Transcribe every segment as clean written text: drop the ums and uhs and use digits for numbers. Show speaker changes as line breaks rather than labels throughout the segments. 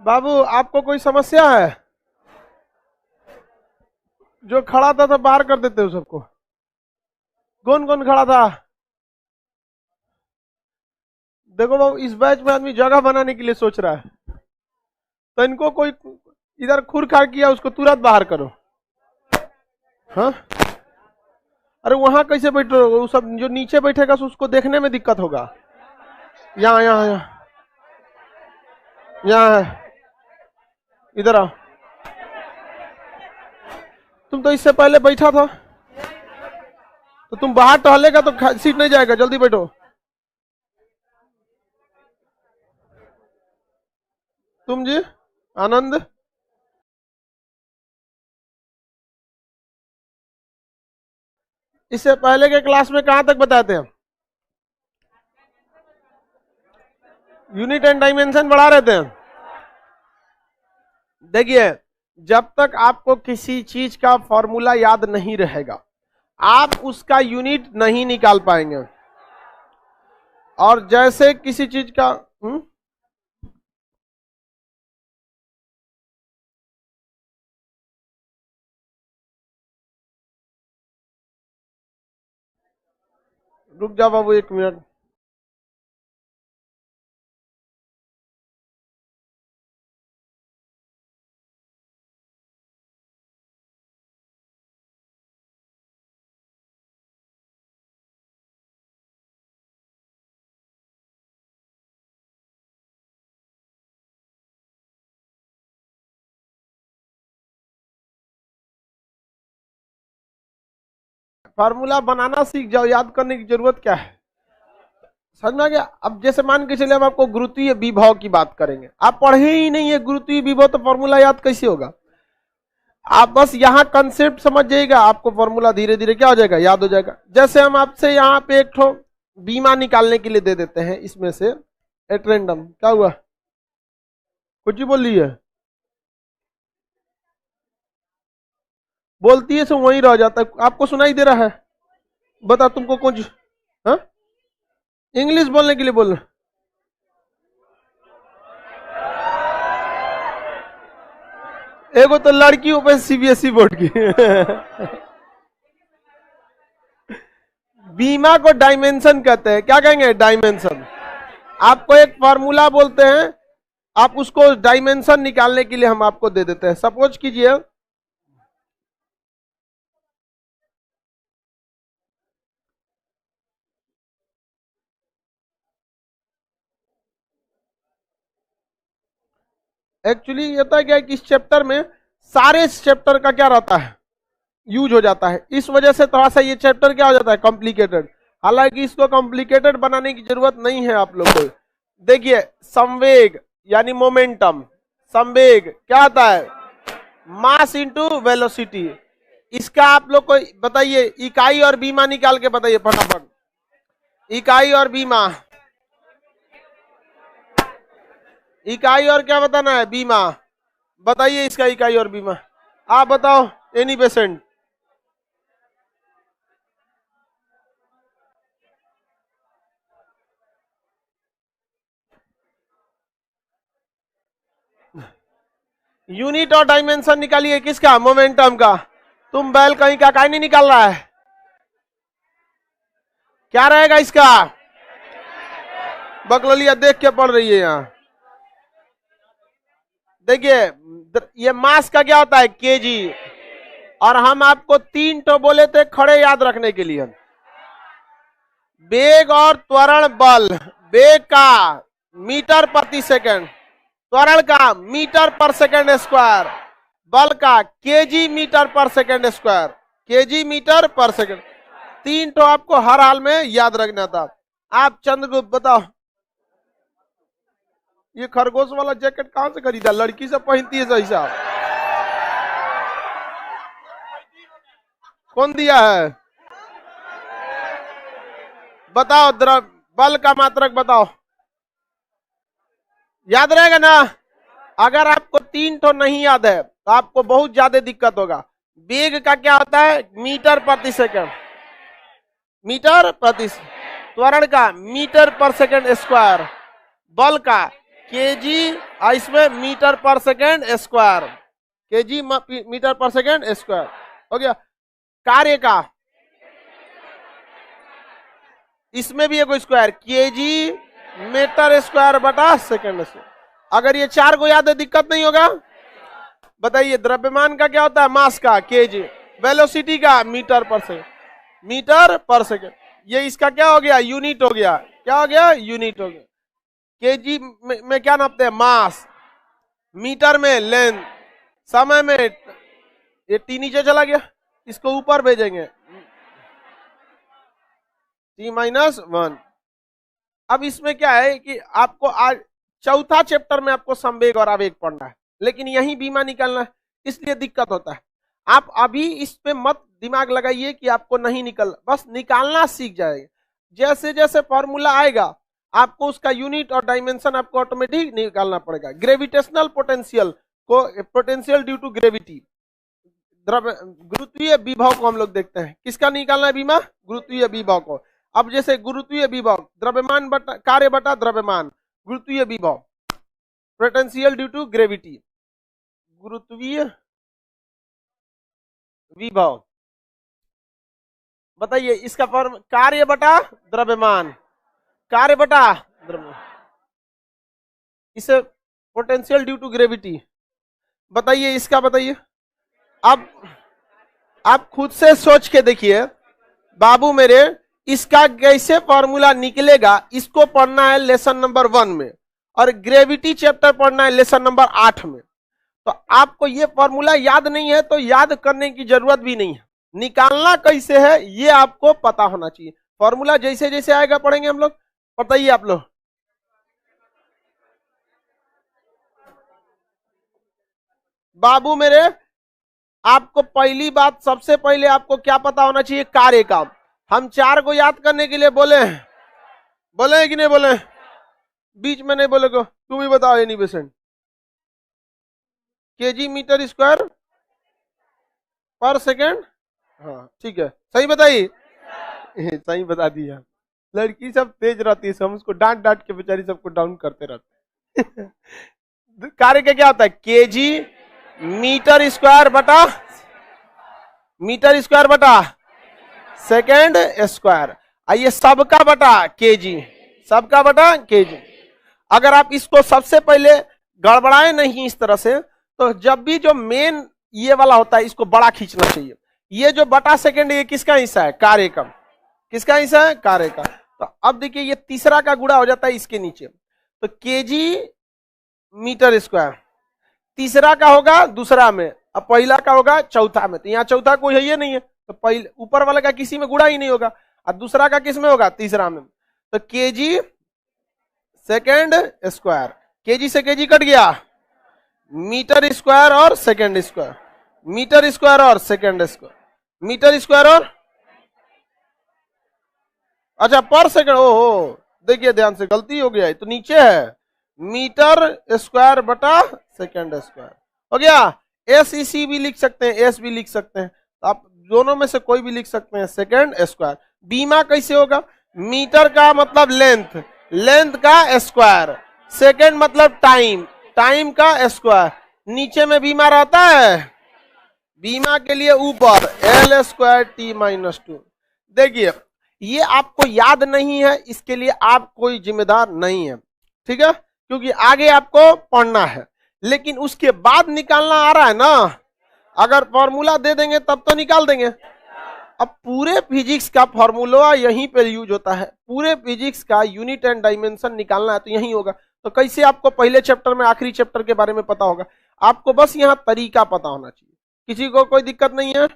बाबू आपको कोई समस्या है? जो खड़ा था तो बाहर कर देते हो सबको। कौन कौन खड़ा था? देखो बाबू, इस बैच में आदमी जगह बनाने के लिए सोच रहा है, तो इनको कोई इधर खुर खार किया उसको तुरंत बाहर करो। हाँ, अरे वहां कैसे बैठो? वो सब जो नीचे बैठेगा उसको देखने में दिक्कत होगा। यहाँ यहाँ यहाँ यहाँ है, इधर आओ। तुम तो इससे पहले बैठा था, तो तुम बाहर टहलेगा तो सीट नहीं जाएगा। जल्दी बैठो। तुम जी आनंद, इससे पहले के क्लास में कहां तक बताते हैं? यूनिट एंड डायमेंशन बढ़ा रहे थे। देखिए, जब तक आपको किसी चीज का फॉर्मूला याद नहीं रहेगा, आप उसका यूनिट नहीं निकाल पाएंगे। और जैसे किसी चीज का रुक जाओ बाबू 1 मिनट। फार्मूला बनाना सीख जाओ, याद करने की जरूरत क्या है? समझ में आ गया? अब जैसे मान के चले हम आपको गुरुत्वीय विभव की बात करेंगे, आप पढ़े ही नहीं है गुरुत्वीय विभव, तो फॉर्मूला याद कैसे होगा? आप बस यहाँ कंसेप्ट समझ जाइएगा, आपको फॉर्मूला धीरे धीरे क्या हो जाएगा, याद हो जाएगा। जैसे हम आपसे यहाँ पे एक ठो बीमा निकालने के लिए दे देते हैं, इसमें से एट रैंडम, क्या हुआ? कुछ ही बोल रही है, बोलती है सो वहीं रह जाता है। आपको सुनाई दे रहा है? बता तुमको कुछ, हाँ इंग्लिश बोलने के लिए बोल रहे? एगो तो लड़कियों पे सीबीएसई बोर्ड की बीमा को डायमेंशन कहते हैं। क्या कहेंगे? डायमेंशन। आपको एक फॉर्मूला बोलते हैं, आप उसको डायमेंशन निकालने के लिए हम आपको दे देते हैं। सपोज कीजिए एक्चुअली ये होता है क्या कि इस चैप्टर में सारे चैप्टर का क्या रहता है, यूज हो जाता है। इस वजह से थोड़ा सा ये चैप्टर क्या हो जाता है, कॉम्प्लिकेटेड। हालांकि इसको कॉम्प्लिकेटेड बनाने की जरूरत नहीं है आप लोग को। देखिए, संवेग यानी मोमेंटम, संवेग क्या होता है? Mass into velocity. इसका आप लोग को बताइए, इकाई और बीमा निकाल के बताइए फटाफट। इकाई और बीमा, इकाई और क्या बताना है? बीमा। बताइए इसका इकाई और बीमा, आप बताओ एनी पेशेंट। यूनिट और डायमेंशन निकालिए। किसका? मोमेंटम का। तुम बैल कहीं का नहीं निकाल रहा है, क्या रहेगा इसका? बकलोलिया देख के पढ़ रही है यहाँ। देखिए, ये मास का क्या होता है? केजी। और हम आपको 3 तो बोले थे खड़े याद रखने के लिए। वेग और त्वरण बल। वेग का मीटर प्रति सेकंड, त्वरण का मीटर पर सेकंड स्क्वायर, बल का केजी मीटर पर सेकंड स्क्वायर, केजी मीटर पर सेकंड। 3 तो आपको हर हाल में याद रखना था। आप चंद्रगुप्त बताओ, ये खरगोश वाला जैकेट कहां से खरीदा? लड़की से पहनती है सही साहब, कौन दिया है? बताओ, बल का मात्रक बताओ, याद रहेगा ना? अगर आपको 3 तो नहीं याद है तो आपको बहुत ज्यादा दिक्कत होगा। वेग का क्या होता है? मीटर प्रति सेकंड, मीटर प्रति। त्वरण का मीटर पर सेकंड स्क्वायर, बल का केजी, इसमें मीटर पर सेकेंड स्क्वायर, केजी मीटर पर सेकेंड स्क्वायर हो गया। कार्य का इसमें भी एक स्क्वायर, केजी मीटर स्क्वायर बटा सेकेंड स्क्वायर। अगर ये चार को याद है दिक्कत नहीं होगा। बताइए द्रव्यमान का क्या होता है, मास का केजी, वेलोसिटी का मीटर पर सेकेंड, मीटर पर सेकेंड। ये इसका क्या हो गया, यूनिट हो गया, क्या हो गया, यूनिट हो गया। केजी में क्या नापते हैं, मास, मीटर में लेंथ, समय में, ये टी नीचे चला गया, इसको ऊपर भेजेंगे T-1। अब इसमें क्या है कि आपको आज चौथा चैप्टर में आपको संवेग और आवेग पढ़ना है, लेकिन यही बीमा निकालना है, इसलिए दिक्कत होता है। आप अभी इस पे मत दिमाग लगाइए कि आपको नहीं निकल, बस निकालना सीख जाएगा। जैसे जैसे फॉर्मूला आएगा आपको उसका यूनिट और डायमेंशन आपको ऑटोमेटिक निकालना पड़ेगा। ग्रेविटेशनल पोटेंशियल को, पोटेंशियल ड्यू टू ग्रेविटी, गुरुत्वीय विभव को हम लोग देखते हैं, किसका निकालना है बीमा, गुरुत्वीय विभव को। अब जैसे गुरुत्वीय विभव, द्रव्यमान बटा कार्य बटा द्रव्यमान, गुरुत्वीय विभव, पोटेंशियल ड्यू टू ग्रेविटी, गुरुत्वीय विभव। बताइए इसका फॉर्म, कार्य बटा द्रव्यमान, कार्य बटा द्रव्यमान, इसे पोटेंशियल ड्यू टू ग्रेविटी। बताइए इसका, बताइए। अब आप खुद से सोच के देखिए बाबू मेरे, इसका कैसे फॉर्मूला निकलेगा, इसको पढ़ना है लेसन नंबर 1 में, और ग्रेविटी चैप्टर पढ़ना है लेसन नंबर 8 में। तो आपको ये फॉर्मूला याद नहीं है तो याद करने की जरूरत भी नहीं है, निकालना कैसे है ये आपको पता होना चाहिए। फॉर्मूला जैसे जैसे आएगा पढ़ेंगे हम लोग। बताइए आप लोग, बाबू मेरे, आपको पहली बात, सबसे पहले आपको क्या पता होना चाहिए, कार्य का। हम चार को याद करने के लिए बोले हैं, बोले हैं कि नहीं बोले, बीच में नहीं बोले को, तुम ही बताओ एनी पेशेंट। KG metre square per second, हाँ ठीक है, सही बताइए। सही बता दिया। लड़की सब तेज रहती है, हम उसको डांट डांट के बेचारी सबको डाउन करते रहते हैं। कार्य का क्या होता है, केजी मीटर स्क्वायर बटा, मीटर स्क्वायर बटा सेकेंड स्क्वायर, आइए सबका बटा केजी, सबका बटा केजी। अगर आप इसको सबसे पहले गड़बड़ाए नहीं इस तरह से, तो जब भी जो मेन ये वाला होता है इसको बड़ा खींचना चाहिए। ये जो बटा सेकेंड, ये किसका हिस्सा है, कार्य का, किसका हिस्सा है, कार्य का। तो अब देखिए ये तीसरा का गुणा हो जाता है इसके नीचे, तो केजी मीटर स्क्वायर, तीसरा का होगा दूसरा में, अब पहला का होगा चौथा में। तो यहाँ चौथा कोई है ये नहीं है, तो पहले ऊपर वाला का किसी में गुणा ही नहीं होगा, और दूसरा का किस में होगा, तीसरा में। तो केजी सेकेंड स्क्वायर, केजी से केजी कट गया, मीटर स्क्वायर और सेकेंड स्क्वायर, मीटर स्क्वायर और सेकेंड स्क्वायर, मीटर स्क्वायर और, अच्छा पर सेकेंड, ओहो देखिए ध्यान से गलती हो गया है, तो नीचे है मीटर स्क्वायर बटा सेकेंड स्क्वायर हो गया। एस सी भी लिख सकते हैं, एस भी लिख सकते हैं, तो आप दोनों में से कोई भी लिख सकते हैं, सेकेंड स्क्वायर। बीमा कैसे होगा, मीटर का मतलब लेंथ, लेंथ का स्क्वायर, सेकेंड मतलब टाइम, टाइम का स्क्वायर। नीचे में बीमा रहता है, बीमा के लिए ऊपर एल स्क्वायर T-2। देखिए ये आपको याद नहीं है, इसके लिए आप कोई जिम्मेदार नहीं है, ठीक है, क्योंकि आगे आपको पढ़ना है। लेकिन उसके बाद निकालना आ रहा है ना, अगर फॉर्मूला दे देंगे तब तो निकाल देंगे। अब पूरे फिजिक्स का फॉर्मूला यहीं पे यूज होता है, पूरे फिजिक्स का यूनिट एंड डायमेंशन निकालना है तो यही होगा। तो कैसे आपको पहले चैप्टर में आखिरी चैप्टर के बारे में पता होगा, आपको बस यहाँ तरीका पता होना चाहिए। किसी को कोई दिक्कत नहीं है,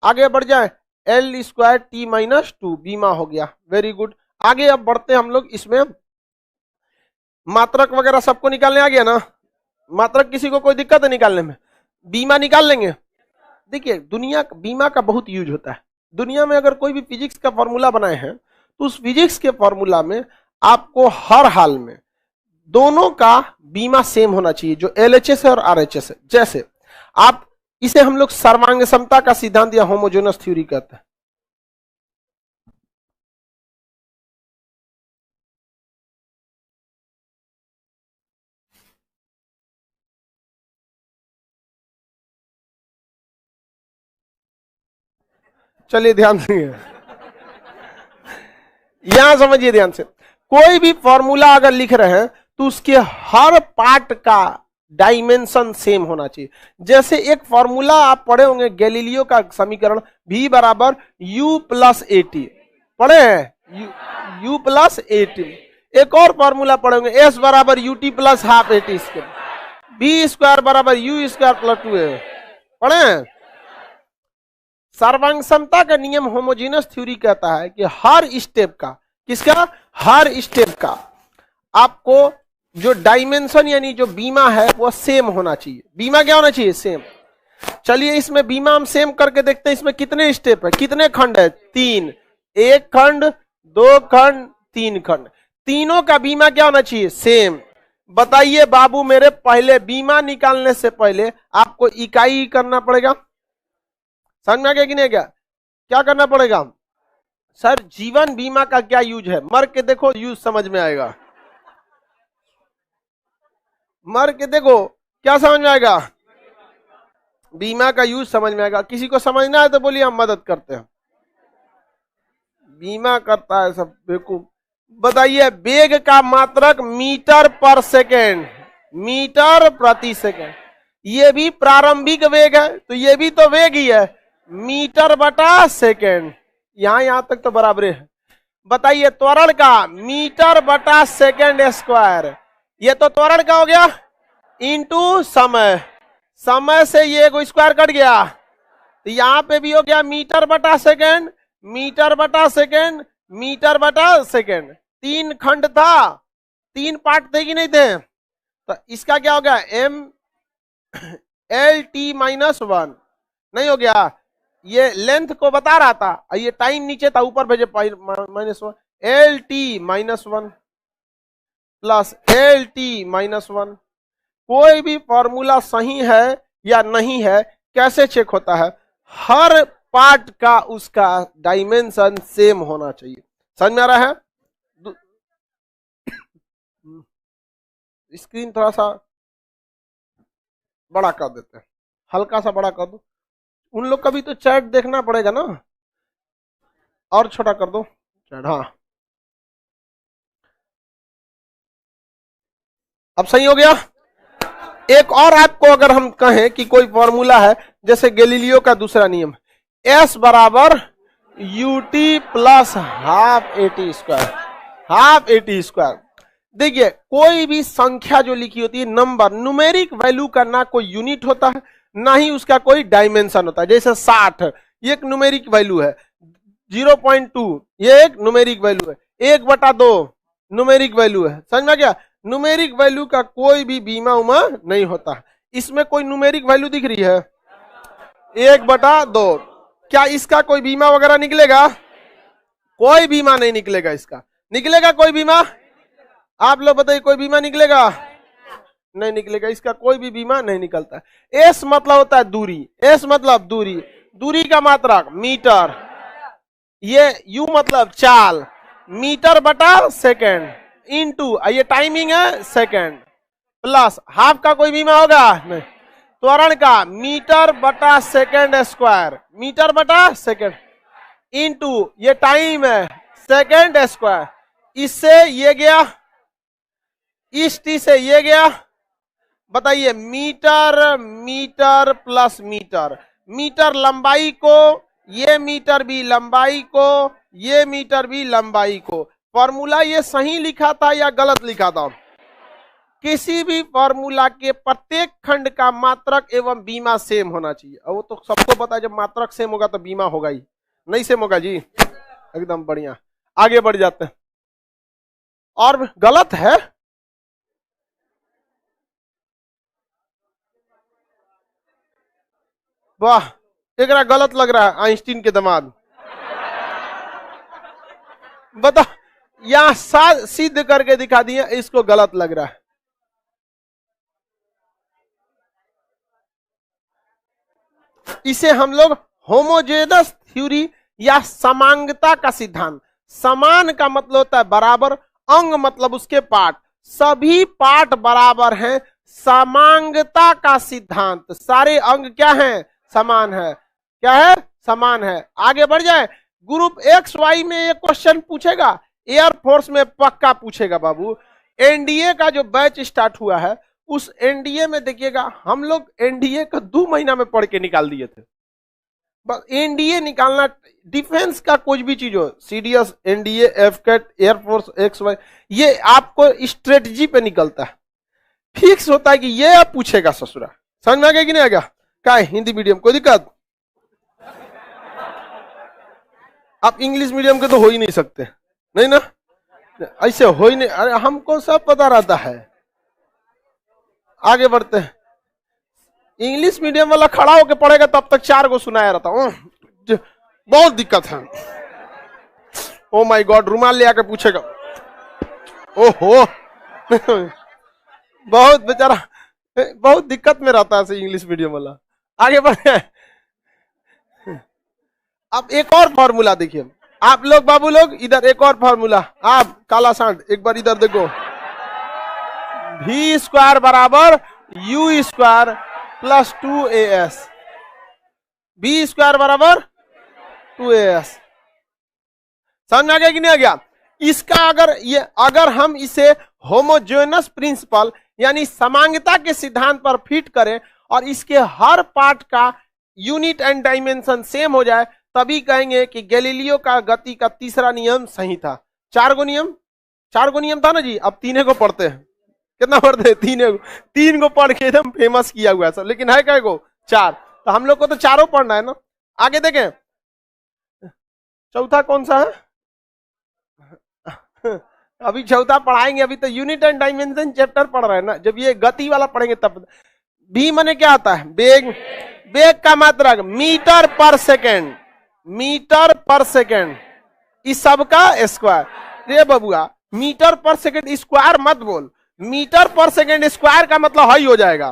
आगे बढ़ जाए। एल स्क्वायर T-2 बीमा हो गया, वेरी गुड। आगे अब बढ़ते हम लोग, इसमें मात्रक वगैरह सबको निकालने आ गया ना, मात्रक किसी को कोई दिक्कत है निकालने में, बीमा निकाल लेंगे। देखिए दुनिया बीमा का बहुत यूज होता है दुनिया में। अगर कोई भी फिजिक्स का फॉर्मूला बनाए हैं तो उस फिजिक्स के फॉर्मूला में आपको हर हाल में दोनों का बीमा सेम होना चाहिए, जो LHS है और RHS है। जैसे आप इसे हम लोग सर्वांग समता का सिद्धांत या होमोजेनस थ्योरी कहते हैं। चलिए ध्यान से यहां समझिए ध्यान से, कोई भी फॉर्मूला अगर लिख रहे हैं तो उसके हर पार्ट का डायमेंशन सेम होना चाहिए। जैसे एक फॉर्मूला आप पढ़े होंगे गैलीलियो का समीकरण v बराबर u प्लस एटी, पढ़े हैं u प्लस एटी। एक और फॉर्मूला पढ़े होंगे s बराबर ut plus half eighty square, b square बराबर u स्क्वायर प्लस 2a, पढ़े हैं। सर्वांगक्षमता का नियम होमोजेनस थ्योरी कहता है कि हर स्टेप का, किसका, हर स्टेप का आपको जो डायमेंशन यानी जो बीमा है वो सेम होना चाहिए। बीमा क्या होना चाहिए, सेम। चलिए इसमें बीमा हम सेम करके देखते हैं। इसमें कितने स्टेप है, कितने खंड है, 3, 1 खंड, 2 खंड, 3 खंड, तीनों का बीमा क्या होना चाहिए, सेम। बताइए बाबू मेरे, पहले बीमा निकालने से पहले आपको इकाई करना पड़ेगा। समझ में आ गया कि नहीं? क्या करना पड़ेगा सर? जीवन बीमा का क्या यूज है, मर के देखो यूज समझ में आएगा। मर के देखो क्या समझ में आएगा, बीमा का यूज समझ में आएगा। किसी को समझना है तो बोलिए, हम मदद करते हैं। बीमा करता है सब बेवकूफ। बताइए वेग का मात्रक मीटर पर सेकेंड, मीटर प्रति सेकेंड। ये भी प्रारंभिक वेग है तो ये भी तो वेग ही है, मीटर बटा सेकेंड। यहां तक तो बराबर है। बताइए त्वरण का मीटर बटा सेकेंड स्क्वायर, ये तो त्वरण का हो गया, इनटू समय, समय से ये को स्क्वायर कट गया तो यहां पे भी हो गया मीटर बटा सेकेंड, मीटर बटा सेकेंड, मीटर बटा सेकेंड। 3 खंड था, 3 पार्ट थे कि नहीं थे? तो इसका क्या हो गया, m l t माइनस 1 नहीं हो गया, ये लेंथ को बता रहा था, ये टाइम नीचे था, ऊपर भेजे -1, L T minus 1 plus L T minus 1। कोई भी फॉर्मूला सही है या नहीं है कैसे चेक होता है? हर पार्ट का उसका डायमेंशन सेम होना चाहिए। समझ में आ रहा है? स्क्रीन थोड़ा सा बड़ा कर देते हैं, हल्का सा बड़ा कर दो। उन लोग का भी तो चैट देखना पड़ेगा ना, और छोटा कर दो चैट। हाँ अब सही हो गया। एक और आपको अगर हम कहें कि कोई फॉर्मूला है, जैसे गैलीलियो का दूसरा नियम, S बराबर ut plus half eighty square, half eighty square. देखिए कोई भी संख्या जो लिखी होती है, नंबर, न्यूमेरिक वैल्यू का ना कोई यूनिट होता है ना ही उसका कोई डायमेंशन होता है। जैसे 60 ये एक न्यूमेरिक वैल्यू है, 0.2 ये एक न्यूमेरिक वैल्यू है, 1/2 न्यूमेरिक वैल्यू है। समझ में क्या? न्यूमेरिक वैल्यू का कोई भी बीमा उमा नहीं होता। इसमें कोई न्यूमेरिक वैल्यू दिख रही है 1/2, क्या इसका कोई बीमा वगैरह निकलेगा? कोई बीमा नहीं निकलेगा। इसका निकलेगा कोई बीमा? आप लोग बताइए, कोई बीमा निकलेगा? नहीं निकलेगा, इसका कोई भी बीमा नहीं निकलता। एस मतलब होता है दूरी, एस मतलब दूरी, दूरी का मात्रक मीटर, ये यू मतलब चाल, मीटर बटा सेकेंड, इनटू ये टाइमिंग है सेकेंड, प्लस हाफ का कोई बीमा होगा नहीं, त्वरण का मीटर बटा सेकेंड स्क्वायर, मीटर बटा सेकेंड, इनटू ये टाइम है सेकेंड स्क्वायर। इससे ये गया, इस टी से ये गया। बताइए metre, metre plus metre, metre लंबाई को, ये मीटर भी लंबाई को, ये मीटर भी लंबाई को। फॉर्मूला ये सही लिखा था या गलत लिखा था? किसी भी फॉर्मूला के प्रत्येक खंड का मात्रक एवं बीमा सेम होना चाहिए। और वो तो सबको पता है, जब मात्रक सेम होगा तो बीमा होगा ही, नहीं सेम होगा जी। एकदम बढ़िया, आगे बढ़ जाते हैं। और गलत है, वाह एक गलत लग रहा है, आइंस्टीन के दामाद। बता, यहां सिद्ध करके दिखा दिया, इसको गलत लग रहा है। इसे हम लोग होमोजेनस थ्योरी या समांगता का सिद्धांत, समान का मतलब होता है बराबर, अंग मतलब उसके पार्ट, सभी पार्ट बराबर हैं, समांगता का सिद्धांत, सारे अंग क्या हैं? समान है। क्या है? समान है। आगे बढ़ जाए, ग्रुप एक्स वाई में ये क्वेश्चन पूछेगा, एयरफोर्स में पक्का पूछेगा बाबू। एनडीए का जो बैच स्टार्ट हुआ है, उस एनडीए में देखिएगा, हम लोग एनडीए का 2 महीना में पढ़ के निकाल दिए थे। बस एनडीए निकालना, डिफेंस का कुछ भी चीज हो, CDS, NDA, AFCAT, air force, X Y, ये आपको स्ट्रेटजी पे निकलता है, फिक्स होता है कि ये आप पूछेगा ससुरा। समझ में आ गया कि नहीं आ गया? क्या है हिंदी मीडियम, कोई दिक्कत? आप इंग्लिश मीडियम के तो हो ही नहीं सकते, नहीं ना, ऐसे हो ही नहीं। अरे हमको सब पता रहता है। आगे बढ़ते हैं, इंग्लिश मीडियम वाला खड़ा होकर पढ़ेगा तब तक 4 को सुनाया रहता हूं, बहुत दिक्कत है। ओ माय गॉड, रुमाल ले आके पूछेगा, ओहो बहुत बेचारा, बहुत दिक्कत में रहता है इंग्लिश मीडियम वाला। आगे बढ़े, अब एक और फॉर्मूला देखिए आप लोग, बाबू लोग इधर एक और फॉर्मूला, आप काला सांड एक बार इधर देखो, v स्क्वायर बराबर u square plus 2as, v square बराबर 2as। समझ में आ गया कि नहीं आ गया? इसका अगर हम इसे होमोजेनस प्रिंसिपल यानी समांगता के सिद्धांत पर फिट करें और इसके हर पार्ट का यूनिट एंड डायमेंशन सेम हो जाए, तभी कहेंगे कि गैलीलियो का गति का तीसरा नियम सही था। 4 गो नियम था ना जी, अब 3 को पढ़ते हैं। कितना पढ़ते हैं? 3 को पढ़ के एकदम फेमस किया हुआ है सब, लेकिन है क्या को 4, तो हम लोग को तो 4 पढ़ना है ना। आगे देखें, चौथा कौन सा है? अभी चौथा पढ़ाएंगे, अभी तो यूनिट एंड डायमेंशन चैप्टर पढ़ रहे हैं ना, जब ये गति वाला पढ़ेंगे तब। भी माने क्या आता है? वेग का मात्रक मीटर पर सेकेंड, इस सब का स्क्वायर। रे बबुआ, मीटर पर सेकेंड स्क्वायर मत बोल, मीटर पर सेकेंड स्क्वायर का मतलब हाई हो जाएगा,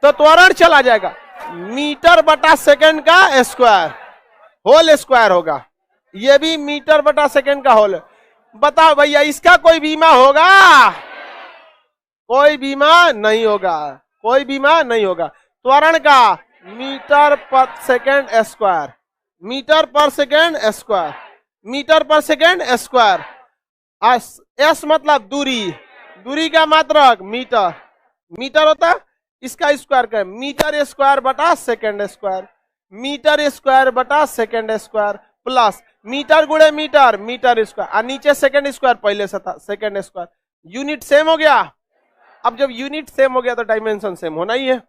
तो त्वरण चला जाएगा। मीटर बटा सेकेंड का स्क्वायर, होल स्क्वायर होगा, ये भी मीटर बटा सेकेंड का होल। बताओ भैया, इसका कोई बीमा होगा? कोई बीमा नहीं होगा, कोई बीमा नहीं होगा। त्वरण का मीटर पर सेकेंड स्क्वायर, मीटर पर सेकेंड स्क्वायर, मीटर पर सेकेंड स्क्वायर। एस मतलब दूरी, दूरी का मात्रक मीटर, मीटर होता है, इसका स्क्वायर का मीटर स्क्वायर बटा सेकेंड स्क्वायर, मीटर स्क्वायर बटा सेकेंड स्क्वायर प्लस मीटर गुणे मीटर, मीटर स्क्वायर, और नीचे सेकेंड स्क्वायर पहले से था, सेकेंड स्क्वायर। यूनिट सेम हो गया। अब जब यूनिट सेम हो गया तो डायमेंशन सेम होना ही है।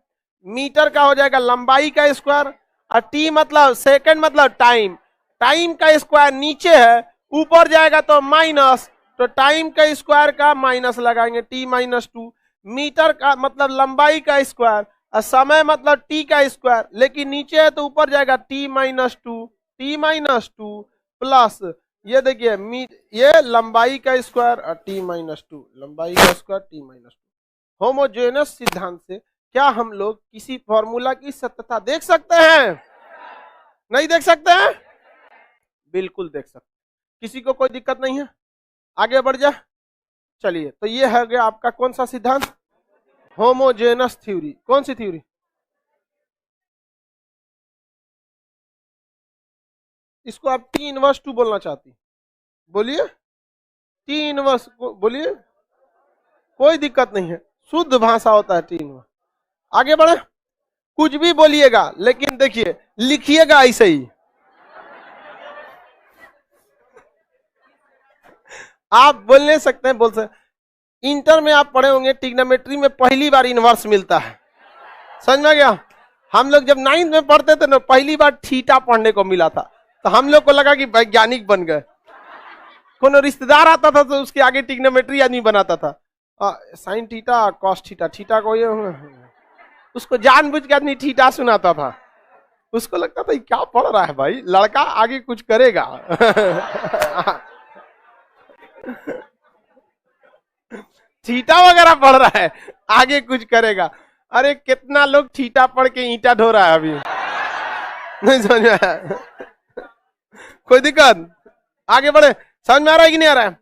मीटर का हो जाएगा लंबाई का स्क्वायर, और टी मतलब सेकंड मतलब टाइम, टाइम का स्क्वायर नीचे है, ऊपर जाएगा तो माइनस, तो टाइम का स्क्वायर का माइनस लगाएंगे, टी माइनस 2। मीटर का मतलब लंबाई का स्क्वायर, और समय मतलब टी का स्क्वायर, लेकिन नीचे है तो ऊपर जाएगा T minus 2, T minus 2 plus ये देखिए ये लंबाई का स्क्वायर और टी माइनस 2, लंबाई का स्क्वायर टी माइनस 2। होमोजेनस सिद्धांत से क्या हम लोग किसी फॉर्मूला की सत्यता देख सकते हैं? नहीं देख सकते हैं? बिल्कुल देख सकते हैं, किसी को कोई दिक्कत नहीं है। आगे बढ़ जा, चलिए, तो ये है गया आपका कौन सा सिद्धांत? Homogeneous theory. कौन सी थ्योरी? इसको आप टी इनवर्स 2 बोलना चाहती, बोलिए, टी इनवर्स बोलिए, कोई दिक्कत नहीं है, शुद्ध भाषा होता है टी इनवर्स। आगे बढ़े, कुछ भी बोलिएगा, लेकिन देखिए लिखिएगा ऐसे ही। आप बोल नहीं सकते हैं, बोल सकते। इंटर में आप पढ़े होंगे, ट्रिग्नोमेट्री में पहली बार इनवर्स मिलता है, समझ में गया? हम लोग जब 9th में पढ़ते थे ना, पहली बार थीटा पढ़ने को मिला था, तो हम लोग को लगा कि वैज्ञानिक बन गए। कोनो रिश्तेदार आता था तो उसके आगे ट्रिग्नोमेट्री आदमी बनाता था, sine theta cos theta, theta को ये, उसको जानबूझ के आदमी थीटा सुनाता था। उसको लगता था क्या पढ़ रहा है भाई, लड़का आगे कुछ करेगा। थीटा वगैरह पढ़ रहा है, आगे कुछ करेगा। अरे कितना लोग थीटा पढ़ के ईंटा ढो रहा है अभी, नहीं समझ में आया? कोई दिक्कत? आगे बढ़े, समझ में आ रहा है कि नहीं आ रहा है?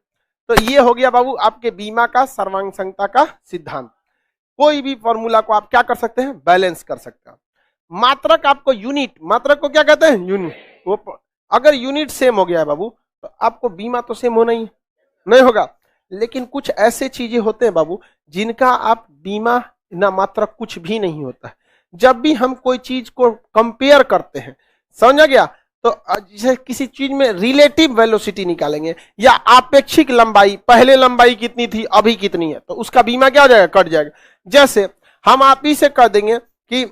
तो ये हो गया बाबू आपके बीमा का सर्वांग संगता का सिद्धांत। कोई भी फॉर्मूला को आप क्या कर सकते हैं? बैलेंस कर सकते हैं। मात्रक आपको यूनिट, मात्रक को क्या कहते हैं? यूनिट। वो अगर यूनिट सेम हो गया है बाबू तो आपको बीमा तो सेम होना ही नहीं होगा। लेकिन कुछ ऐसे चीजें होते हैं बाबू जिनका आप बीमा ना मात्रक कुछ भी नहीं होता है। जब भी हम कोई चीज को कंपेयर करते हैं, समझा गया, तो जैसे किसी चीज में रिलेटिव वेलोसिटी निकालेंगे या आपेक्षिक लंबाई, पहले लंबाई कितनी थी अभी कितनी है, तो उसका बीमा क्या हो जाएगा? कट जाएगा। जैसे हम आप ही से कह देंगे कि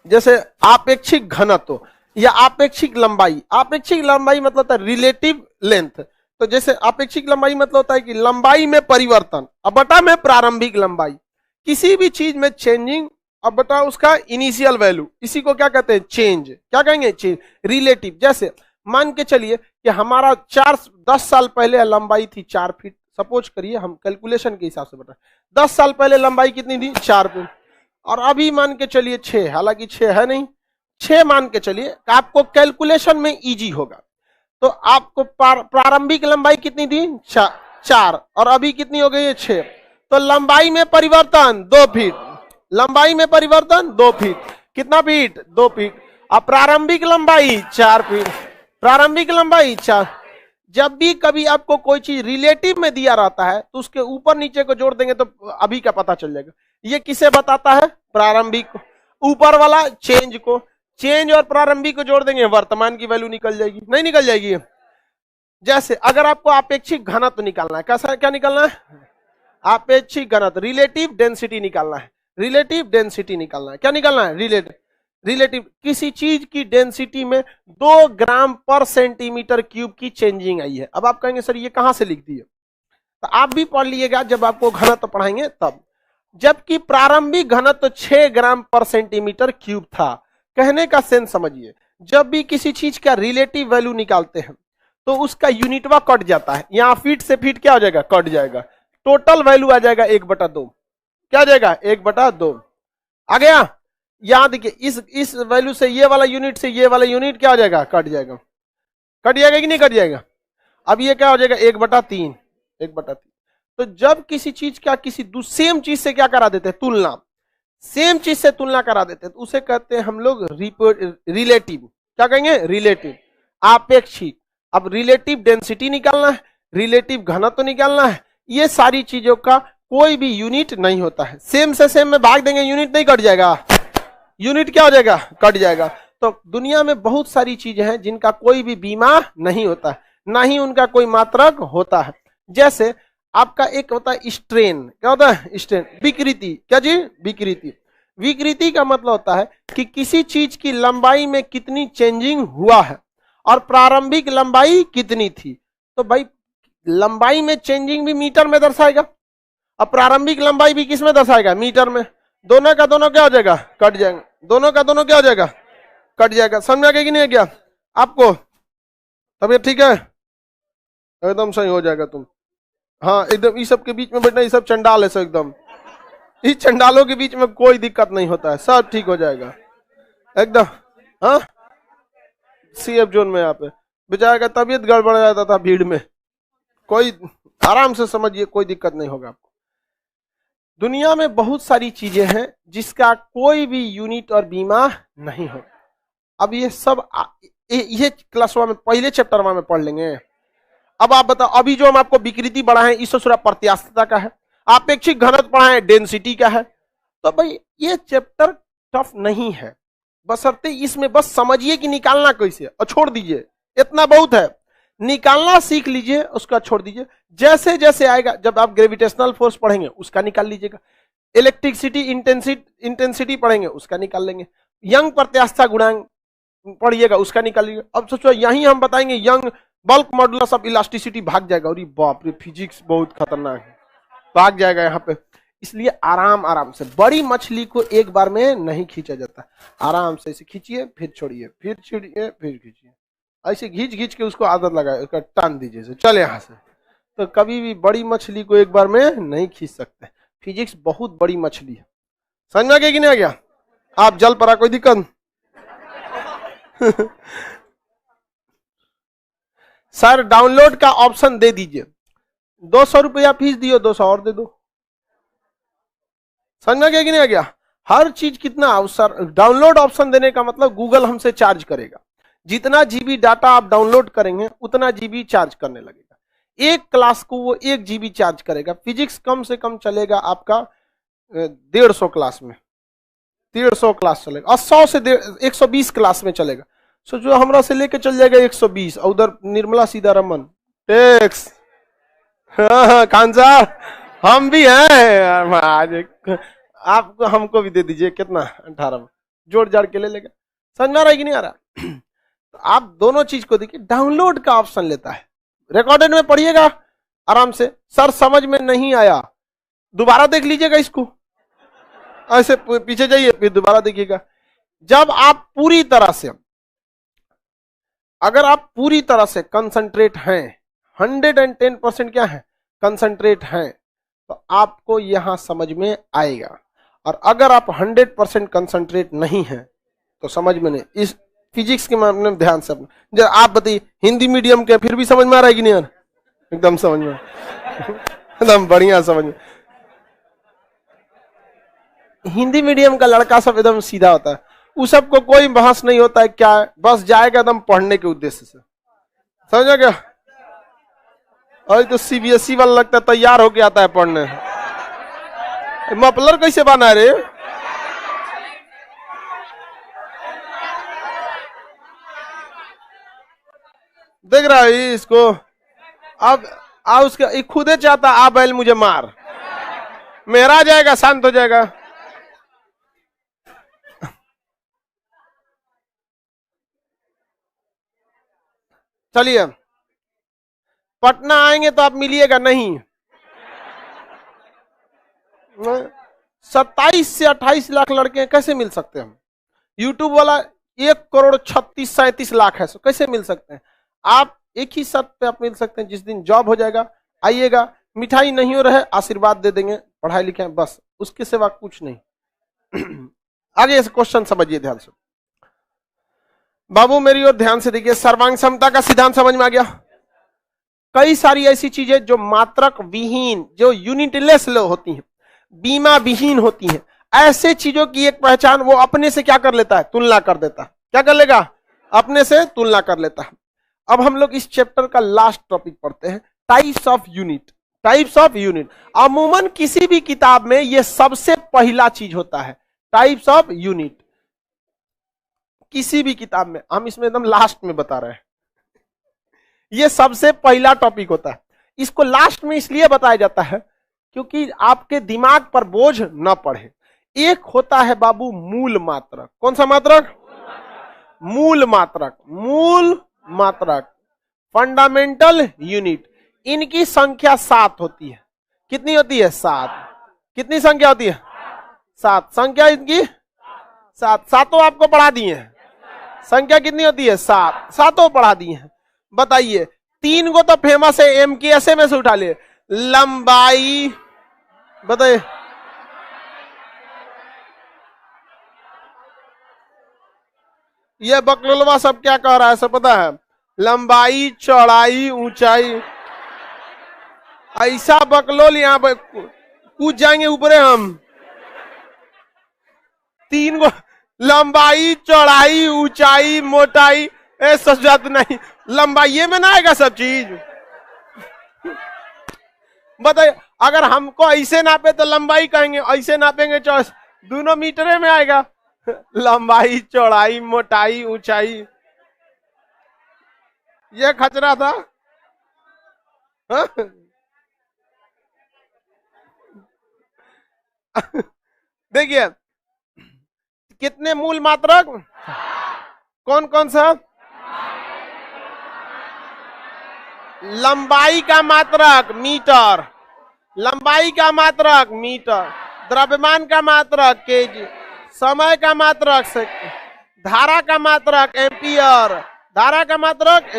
जैसे आपेक्षिक घनत्व या आपेक्षिक लंबाई, आपेक्षिक लंबाई मतलब होता है रिलेटिव लेंथ। तो जैसे आपेक्षिक लंबाई मतलब होता है कि लंबाई में परिवर्तन अब बटा में प्रारंभिक लंबाई, किसी भी चीज में चेंजिंग अब बटा उसका इनिशियल वैल्यू, इसी को क्या कहते हैं? चेंज। क्या कहेंगे? चेंज। रिलेटिव, जैसे मान के चलिए कि हमारा 10 साल पहले लंबाई थी 4 फीट, सपोज करिए, हम कैलकुलेशन के हिसाब से बता, 10 साल पहले लंबाई कितनी थी? 4 फीट, और अभी मान के चलिए 6, हालांकि 6 है नहीं, 6 मान के चलिए, आपको कैलकुलेशन में इजी होगा। तो आपको प्रारंभिक लंबाई कितनी थी? 4, और अभी कितनी हो गई है? 6। तो लंबाई में परिवर्तन 2 फीट, लंबाई में परिवर्तन 2 फीट, कितना फीट? 2 फीट। अब प्रारंभिक लंबाई 4 फीट, प्रारंभिक लंबाई 4। जब भी कभी आपको कोई चीज रिलेटिव में दिया रहता है तो उसके ऊपर नीचे को जोड़ देंगे तो अभी का पता चल जाएगा। ये किसे बताता है? प्रारंभिक को। ऊपर वाला चेंज को, चेंज और प्रारंभिक को जोड़ देंगे, वर्तमान की वैल्यू निकल जाएगी, नहीं निकल जाएगी? जैसे अगर आपको आपेक्षिक घनत्व निकालना है, कैसा, क्या निकालना है? आपेक्षिक घनत्व, रिलेटिव डेंसिटी निकालना है, रिलेटिव डेंसिटी निकालना है। क्या निकालना है? रिलेटिव। किसी चीज की डेंसिटी में 2 ग्राम पर सेंटीमीटर क्यूब की चेंजिंग आई है। अब आप कहेंगे सर ये कहां से लिख दिए? तो आप भी पढ़ लीजिएगा जब आपको घनत्व पढ़ाएंगे तब। जबकि प्रारंभिक घनत्व 6 ग्राम पर सेंटीमीटर क्यूब था। कहने का सेंस समझिए, जब भी किसी चीज का रिलेटिव वैल्यू निकालते हैं तो उसका यूनिटवा कट जाता है। यहां फीट से फीट क्या हो जाएगा? कट जाएगा। टोटल वैल्यू आ जाएगा 1/2। क्या आ जाएगा? 1/2 आ गया। यहां देखिए, इस वैल्यू से ये वाला यूनिट से ये वाला यूनिट क्या हो जाएगा? कट जाएगा। कट जाएगा कि नहीं कट जाएगा? अब ये क्या हो जाएगा? 1/3, 1/3। तो जब किसी चीज का किसी सेम चीज से क्या करा देते हैं? तुलना, सेम चीज से तुलना करा देते हैं तो उसे कहते हैं हम लोग रिलेटिव। क्या कहेंगे? रिलेटिव, आपेक्षिक। अब रिलेटिव डेंसिटी निकालना है, रिलेटिव घनत्व निकालना है, ये सारी चीजों का कोई भी यूनिट नहीं होता है। सेम से सेम में भाग देंगे, यूनिट नहीं कट जाएगा, यूनिट क्या हो जाएगा? कट जाएगा। तो दुनिया में बहुत सारी चीजें हैं जिनका कोई भी बीमा नहीं होता है, ना ही उनका कोई मात्रक होता है। जैसे आपका एक होता है स्ट्रेन। क्या होता है? स्ट्रेन। विकृति। क्या जी? विकृति। विकृति का मतलब होता है कि किसी चीज की लंबाई में कितनी चेंजिंग हुआ है और प्रारंभिक लंबाई कितनी थी। तो भाई लंबाई में चेंजिंग भी मीटर में दर्शाएगा और प्रारंभिक लंबाई भी किस में दर्शाएगा? मीटर में। दोनों का दोनों क्या हो जाएगा? कट जाएगा। दोनों का दोनों क्या हो जाएगा? कट जाएगा। समझ गया कि नहीं क्या आपको? तबियत ठीक है? एकदम सही हो जाएगा तुम। हाँ एकदम, इस सब के बीच में बैठना, ये सब चंडाल है सब एकदम। इस चंडालों के बीच में कोई दिक्कत नहीं होता है, सब ठीक हो जाएगा एकदम। हाँ सीएफ जोन में यहाँ पे बेचारा का तबीयत गड़बड़ जाता था भीड़ में। कोई आराम से समझिए, कोई दिक्कत नहीं होगा आपको। दुनिया में बहुत सारी चीजें हैं जिसका कोई भी यूनिट और बीमा नहीं हो। अब ये सब ये क्लास में पहले चैप्टर में पढ़ लेंगे। अब आप बताओ, अभी जो हम आपको विकृति पढ़ाए हैं इससे थोड़ा प्रत्यास्थता का है, आपेक्षिक घनत्व पढ़ाए डेंसिटी का है। तो भाई ये चैप्टर टफ नहीं है, बशर्ते इसमें बस समझिए कि निकालना कैसे और छोड़ दीजिए, इतना बहुत है। निकालना सीख लीजिए, उसका छोड़ दीजिए। जैसे जैसे आएगा, जब आप ग्रेविटेशनल फोर्स पढ़ेंगे उसका निकाल लीजिएगा, इलेक्ट्रिसिटी इंटेंसिटी पढ़ेंगे उसका निकाल लेंगे, यंग प्रत्यास्थता गुणांक पढ़िएगा उसका निकाल लीजिएगा। अब सोचो यही हम बताएंगे young bulk modulus of elasticity, भाग जाएगा। और बाप रे, फिजिक्स बहुत खतरनाक है, भाग जाएगा यहाँ पे। इसलिए आराम आराम से, बड़ी मछली को एक बार में नहीं खींचा जाता, आराम से इसे खींचिए फिर छोड़िए, फिर छिड़िए फिर खींचिए, ऐसे घींच घींच के उसको आदत लगाए, उसका टान दीजिए से चले यहाँ से। तो कभी भी बड़ी मछली को एक बार में नहीं खींच सकते। फिजिक्स बहुत बड़ी मछली है, समझ में आ गया कि नहीं आ गया? आप जल पड़ा, कोई दिक्कत? सर डाउनलोड का ऑप्शन दे दीजिए, 200 रुपया फीस दियो, 200 और दे दो। समझ में आ गया कि नहीं आ गया? हर चीज कितना अवसर, डाउनलोड ऑप्शन देने का मतलब गूगल हमसे चार्ज करेगा। जितना जीबी डाटा आप डाउनलोड करेंगे उतना जीबी चार्ज करने लगेगा। एक क्लास को वो 1 जीबी चार्ज करेगा। फिजिक्स कम से कम चलेगा आपका 150 क्लास में, 150 क्लास चलेगा, और 100 से 120 क्लास में चलेगा। सो जो हमरा से लेके चल जाएगा 120, और उधर निर्मला सीतारमन टैक्स। हाँ खान साहब हम भी हैं आज, आपको हमको भी दे दीजिए, कितना 18 जोड़ जाड़ के ले लेगा। समझ में आ रहा है कि नहीं आ रहा? तो आप दोनों चीज को देखिए, डाउनलोड का ऑप्शन लेता है। रिकॉर्डेड में पढ़िएगा आराम से, सर समझ में नहीं आया दोबारा देख लीजिएगा इसको, ऐसे पीछे जाइए फिर दोबारा देखिएगा। जब आप पूरी तरह से, अगर आप पूरी तरह से कंसंट्रेट हैं, 110% क्या है, कंसंट्रेट हैं, तो आपको यहां समझ में आएगा। और अगर आप 100% कंसंट्रेट नहीं है तो समझ में नहीं। इस फिजिक्स के मामले में ध्यान से अपना, जब आप बताइए हिंदी मीडियम के, फिर भी समझ में आ रहा है कि नहीं यार? एकदम समझ में एकदम बढ़िया समझ में। हिंदी मीडियम का लड़का सब एकदम सीधा होता है, उस सबको कोई बहस नहीं होता है, क्या है, बस जाएगा एकदम पढ़ने के उद्देश्य से, समझो क्या? और तो सीबीएसई वाला लगता है तैयार होके आता है पढ़ने। मफलर कैसे बना रे? देख रहा है इसको? अब उसका खुदे चाहता आ बैल मुझे मार, मेरा जाएगा, शांत हो जाएगा। चलिए पटना आएंगे तो आप मिलिएगा नहीं। 27 से 28 लाख लड़के कैसे मिल सकते हैं? यूट्यूब वाला 1,36,37 लाख है, कैसे मिल सकते हैं? आप एक ही शर्त पे आप मिल सकते हैं, जिस दिन जॉब हो जाएगा आइएगा, मिठाई नहीं हो रहा है आशीर्वाद दे देंगे, पढ़ाई लिखाई बस, उसके सिवा कुछ नहीं। आगे से क्वेश्चन समझिए ध्यान से बाबू, मेरी ओर ध्यान से देखिए। सर्वांग क्षमता का सिद्धांत समझ में आ गया? कई सारी ऐसी चीजें जो मात्रक विहीन, जो यूनिटलेस होती हैं, बीमा विहीन होती हैं, ऐसे चीजों की एक पहचान वो अपने से क्या कर लेता है, तुलना कर देता है। क्या कर लेगा? अपने से तुलना कर लेता है। अब हम लोग इस चैप्टर का लास्ट टॉपिक पढ़ते हैं, types of unit. Types of unit अमूमन किसी भी किताब में यह सबसे पहला चीज होता है, टाइप्स ऑफ यूनिट। किसी भी किताब में, हम इसमें एकदम लास्ट में बता रहे हैं, यह सबसे पहला टॉपिक होता है। इसको लास्ट में इसलिए बताया जाता है क्योंकि आपके दिमाग पर बोझ न पड़े। एक होता है बाबू मूल मात्रक। कौन सा मात्रक? मूल मात्रक। मूल मात्रक, फंडामेंटल यूनिट। इनकी संख्या 7 होती है। कितनी होती है? 7। कितनी संख्या होती है? 7। संख्या इनकी 7। सातों आपको पढ़ा दिए हैं। संख्या कितनी होती है? 7। सातों पढ़ा दिए हैं। बताइए, 3 को तो फेमस है, MKS में से उठा ले। लंबाई बताइए, ये बकलोलवा सब क्या कह रहा है सब पता है? लंबाई, चौड़ाई, ऊंचाई। ऐसा बकलोल यहाँ पे कूद जाएंगे ऊपरे हम। 3 को लंबाई, चौड़ाई, ऊंचाई, मोटाई, सजात नहीं, लंबाई में ना आएगा सब चीज। बताइए, अगर हमको ऐसे नापे तो लंबाई कहेंगे, ऐसे नापेंगे दोनों मीटरे में आएगा। लंबाई, चौड़ाई, मोटाई, ऊंचाई, ये खचरा था। देखिए कितने मूल मात्रक, कौन कौन सा? लंबाई का मात्रक मीटर, लंबाई का मात्रक मीटर, द्रव्यमान का मात्रक केजी, समय का मात्रक धारा का मात्रक एम्पियर, धारा का मात्रक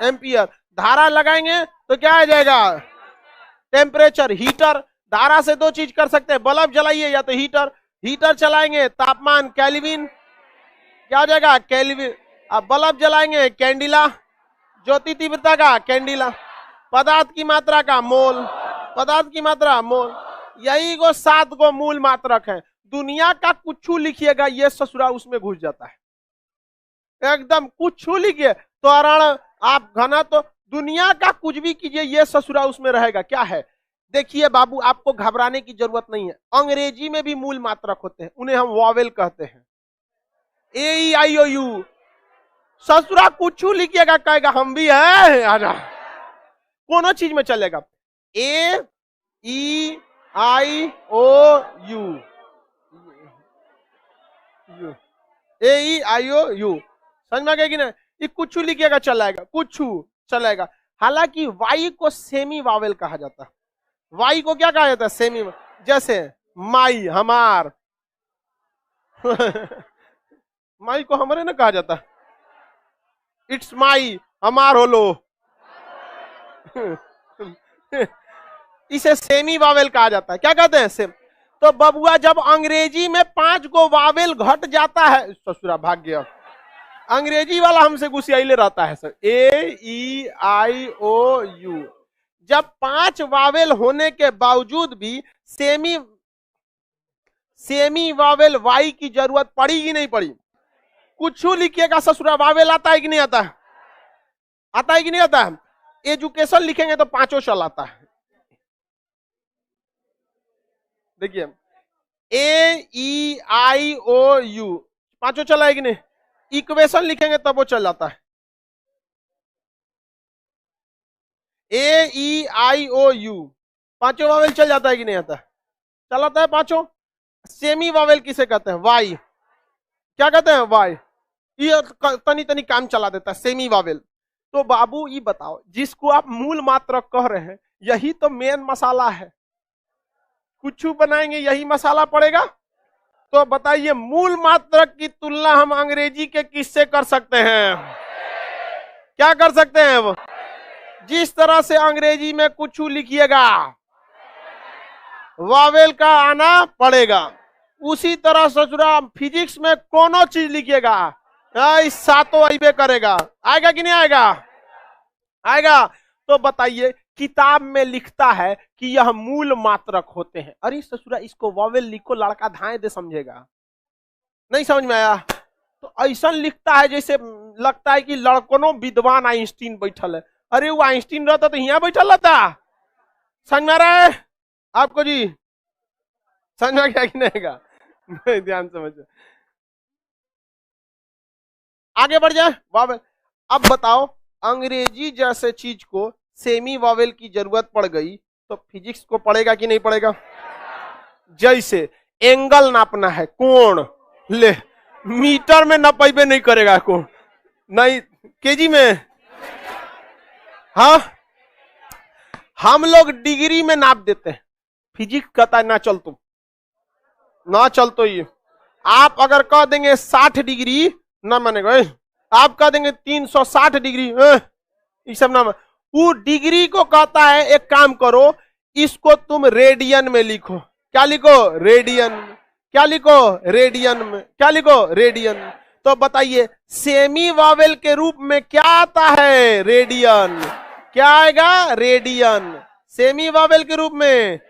एम्पियर। धारा लगाएंगे तो क्या आ जाएगा? टेम्परेचर। हीटर, धारा से 2 चीज कर सकते हैं, बल्ब जलाइए या तो हीटर, हीटर चलाएंगे तापमान केल्विन, क्या हो जाएगा? केल्विन। अब बल्ब जलाएंगे कैंडिला, ज्योति तीव्रता का कैंडिला, पदार्थ की मात्रा का मोल, पदार्थ की मात्रा मोल। यही को 7 को मूल मात्रक है। दुनिया का कुछ लिखिएगा ये ससुरा उसमें घुस जाता है। एकदम कुछ लिखिए तो आप घना तो दुनिया का कुछ भी कीजिए ये ससुरा उसमें रहेगा। क्या है? देखिए बाबू, आपको घबराने की जरूरत नहीं है। अंग्रेजी में भी मूल मात्रक होते हैं, उन्हें हम वॉवेल कहते हैं। ए आई ओ यू, ससुरा कुछ लिखिएगा कहेगा हम भी है, आजा कोनो चीज में चलेगा। ए ई आई ओ you, A E I O you, समझ में आ गया कि ना? ये कुछ लिखिएगा चलेगा, कुछ चलेगा। हालांकि वाई को सेमी वावेल कहा जाता है। वाई को क्या कहा जाता है? सेमी। जैसे माई, हमार माई को हमारे ना कहा जाता, इट्स माई, हमार होलो इसे सेमी वावेल कहा जाता है। क्या कहते हैं? सेम। तो बबुआ जब अंग्रेजी में 5 गो वावेल घट जाता है, ससुरा भाग गया, अंग्रेजी वाला हमसे गुस्साइले रहता है sir. A E I O you, जब 5 वावेल होने के बावजूद भी सेमी वावेल वाई की जरूरत पड़ी कि नहीं पड़ी? कुछ लिखिएगा ससुरा वावेल आता है कि नहीं आता है? आता है कि नहीं आता है? एजुकेशन लिखेंगे तो 5 चल आता है। देखिए ए ई आई ओ यू 5 चला है कि नहीं? इक्वेशन लिखेंगे तब वो चल जाता है। ए ई आई ओ यू 5 वावेल चल जाता है कि नहीं आता? चलाता है 5। सेमी वावेल किसे कहते हैं? वाई। क्या कहते हैं? वाई। ये तनी तनी काम चला देता है, सेमी वावेल। तो बाबू ये बताओ, जिसको आप मूल मात्रक कह रहे हैं यही तो मेन मसाला है। कुछ बनाएंगे यही मसाला पड़ेगा। तो बताइए मूल मात्रक की तुलना हम अंग्रेजी के किससे कर सकते हैं? क्या कर सकते हैं? वो जिस तरह से अंग्रेजी में कुछ लिखिएगा वावेल का आना पड़ेगा, उसी तरह ससुरा फिजिक्स में कोनो चीज लिखिएगा सातों आइबे करेगा। आएगा कि नहीं आएगा? आएगा। तो बताइए किताब में लिखता है कि यह मूल मात्रक होते हैं। अरे ससुरा इसको वावेल लिखो, लड़का धाए दे समझेगा। नहीं समझ में आया? तो ऐसा लिखता है जैसे लगता है कि लड़कों विद्वान आइंस्टीन बैठल है। अरे वो आइंस्टीन रहता तो यहाँ बैठल रहता। समझ में आ रहा है आपको जी? समझ में क्या कि नहीं आएगा? ध्यान समझो, आगे बढ़ जाए। वावेल। अब बताओ अंग्रेजी जैसे चीज को सेमी वावेल की जरूरत पड़ गई तो फिजिक्स को पड़ेगा कि नहीं पड़ेगा? जैसे एंगल नापना है, कोण, ले मीटर में नपाइबे नहीं करेगा, कोण नहीं केजी में। हाँ हम लोग डिग्री में नाप देते हैं, फिजिक्स कहता है ना चल तुम, ना चल तो ये आप अगर कह देंगे 60 डिग्री ना मानेगा। आप कह देंगे 360 डिग्री, ये सब ना। वो डिग्री को कहता है एक काम करो, इसको तुम रेडियन में लिखो। क्या लिखो? रेडियन। क्या लिखो? रेडियन में। क्या लिखो? रेडियन। तो बताइए सेमी वावेल के रूप में क्या आता है? रेडियन। क्या आएगा? रेडियन। सेमी वावेल के रूप में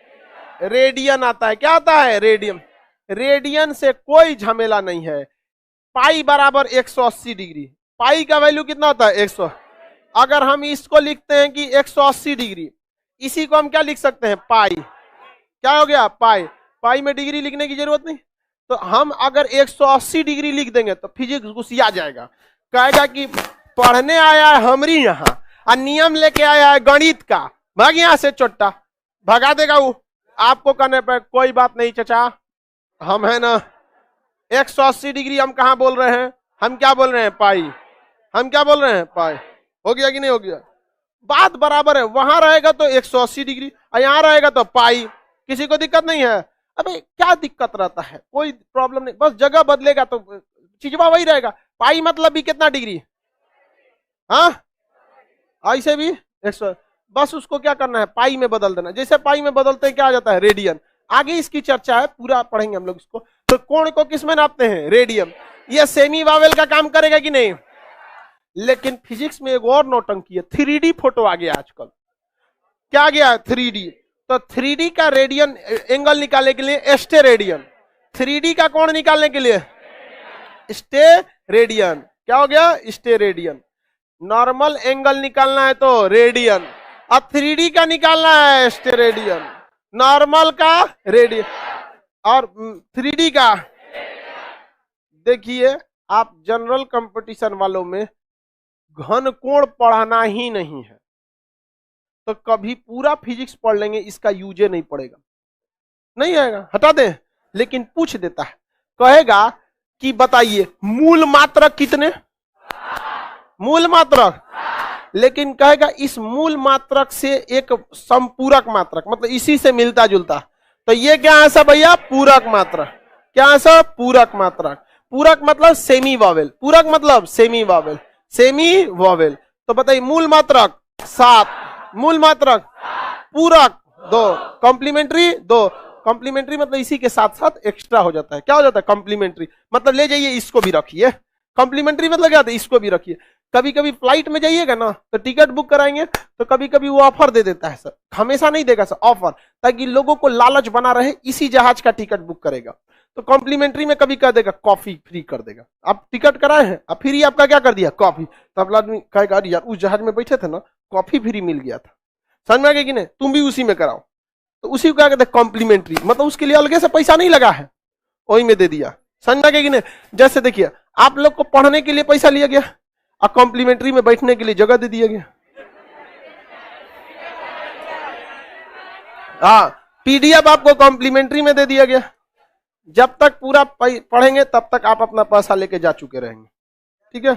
रेडियन आता है। क्या आता है? रेडियन। रेडियन से कोई झमेला नहीं है। पाई बराबर 180 डिग्री। पाई का वैल्यू कितना होता है? 100। अगर हम इसको लिखते हैं कि 180 डिग्री, इसी को हम क्या लिख सकते हैं? पाई। क्या हो गया? पाई। पाई में डिग्री लिखने की जरूरत नहीं। तो हम अगर 180 डिग्री लिख देंगे तो फिजिक्स गुस्सिया जाएगा, कहेगा कि पढ़ने आया है हमरी यहाँ और नियम लेके आया है गणित का, भाग यहाँ से चोट्टा, भगा देगा वो। आपको कहने पर कोई बात नहीं चचा, हम है ना 180 डिग्री हम कहाँ बोल रहे हैं? हम क्या बोल रहे हैं? पाई। हम क्या बोल रहे हैं? पाई। हो गया कि नहीं हो गया? बात बराबर है। वहां रहेगा तो 180 डिग्री और यहाँ रहेगा तो पाई। किसी को दिक्कत नहीं है? अबे क्या दिक्कत रहता है? कोई प्रॉब्लम नहीं, बस जगह बदलेगा तो चीजवा वही रहेगा। पाई मतलब भी कितना डिग्री? हाँ ऐसे भी 100। बस उसको क्या करना है? पाई में बदल देना। जैसे पाई में बदलते हैं क्या आ जाता है? रेडियन। आगे इसकी चर्चा है, पूरा पढ़ेंगे हम लोग इसको। तो कोण को किस में नापते हैं? रेडियन। ये सेमी वावेल का काम करेगा कि नहीं? लेकिन फिजिक्स में एक और नौटंकी है, 3D फोटो आ गया आजकल। क्या आ गया? 3D। तो 3D का रेडियन एंगल निकालने के लिए एस्टेरेडियन। 3D का कोण निकालने के लिए स्टेरेडियन, क्या हो गया स्टेरेडियन। नॉर्मल एंगल निकालना है तो रेडियन, अब 3D का निकालना है स्टेरेडियन, नॉर्मल का रेडियन और 3D का। देखिए आप जनरल कंपटीशन वालों में घन कोण पढ़ाना ही नहीं है तो कभी पूरा फिजिक्स पढ़ लेंगे, इसका यूजे नहीं पड़ेगा, नहीं आएगा, हटा दे। लेकिन पूछ देता है, कहेगा कि बताइए मूल मात्रक कितने, मूल मात्रक, लेकिन कहेगा इस मूल मात्रक से एक संपूरक मात्रक, मतलब इसी से मिलता जुलता, तो ये क्या है सब भैया पूरक मात्रक, क्या है सब पूरक मात्रक। पूरक मतलब सेमी वॉवेल, पूरक मतलब सेमी वॉवेल, सेमी वॉवेल। तो बताइए मूल मात्रक 7, मूल मात्रक पूरक 2, कॉम्प्लीमेंट्री 2, कॉम्प्लीमेंट्री मतलब इसी के साथ साथ एक्स्ट्रा हो जाता है, क्या हो जाता है कॉम्प्लीमेंट्री, मतलब ले जाइए इसको भी रखिए, कॉम्प्लीमेंट्री मतलब क्या होता है इसको भी रखिए। कभी कभी फ्लाइट में जाइएगा ना तो टिकट बुक कराएंगे तो कभी कभी वो ऑफर दे देता है सर, हमेशा नहीं देगा सर ऑफर, ताकि लोगों को लालच बना रहे, इसी जहाज का टिकट बुक करेगा। तो कॉम्प्लीमेंट्री में कभी कह देगा कॉफी फ्री कर देगा, आप टिकट कराए हैं अब फ्री आपका क्या कर दिया कॉफी, तो अगला आदमी कहेगा यार उस जहाज में बैठे थे ना कॉफी फ्री मिल गया था, समझ में आ गया कि नहीं, तुम भी उसी में कराओ, तो उसी को क्या कहते हैं कॉम्प्लीमेंट्री, मतलब उसके लिए अलग से पैसा नहीं लगा है, वही में दे दिया, समझ में आ गया कि नहीं। जैसे देखिए आप लोग को पढ़ने के लिए पैसा लिया गया और कॉम्प्लीमेंट्री में बैठने के लिए जगह दे दिया गया, हाँ पीडीएफ आपको कॉम्प्लीमेंट्री में दे दिया गया, जब तक पूरा पढ़ेंगे तब तक आप अपना पैसा लेके जा चुके रहेंगे, ठीक है।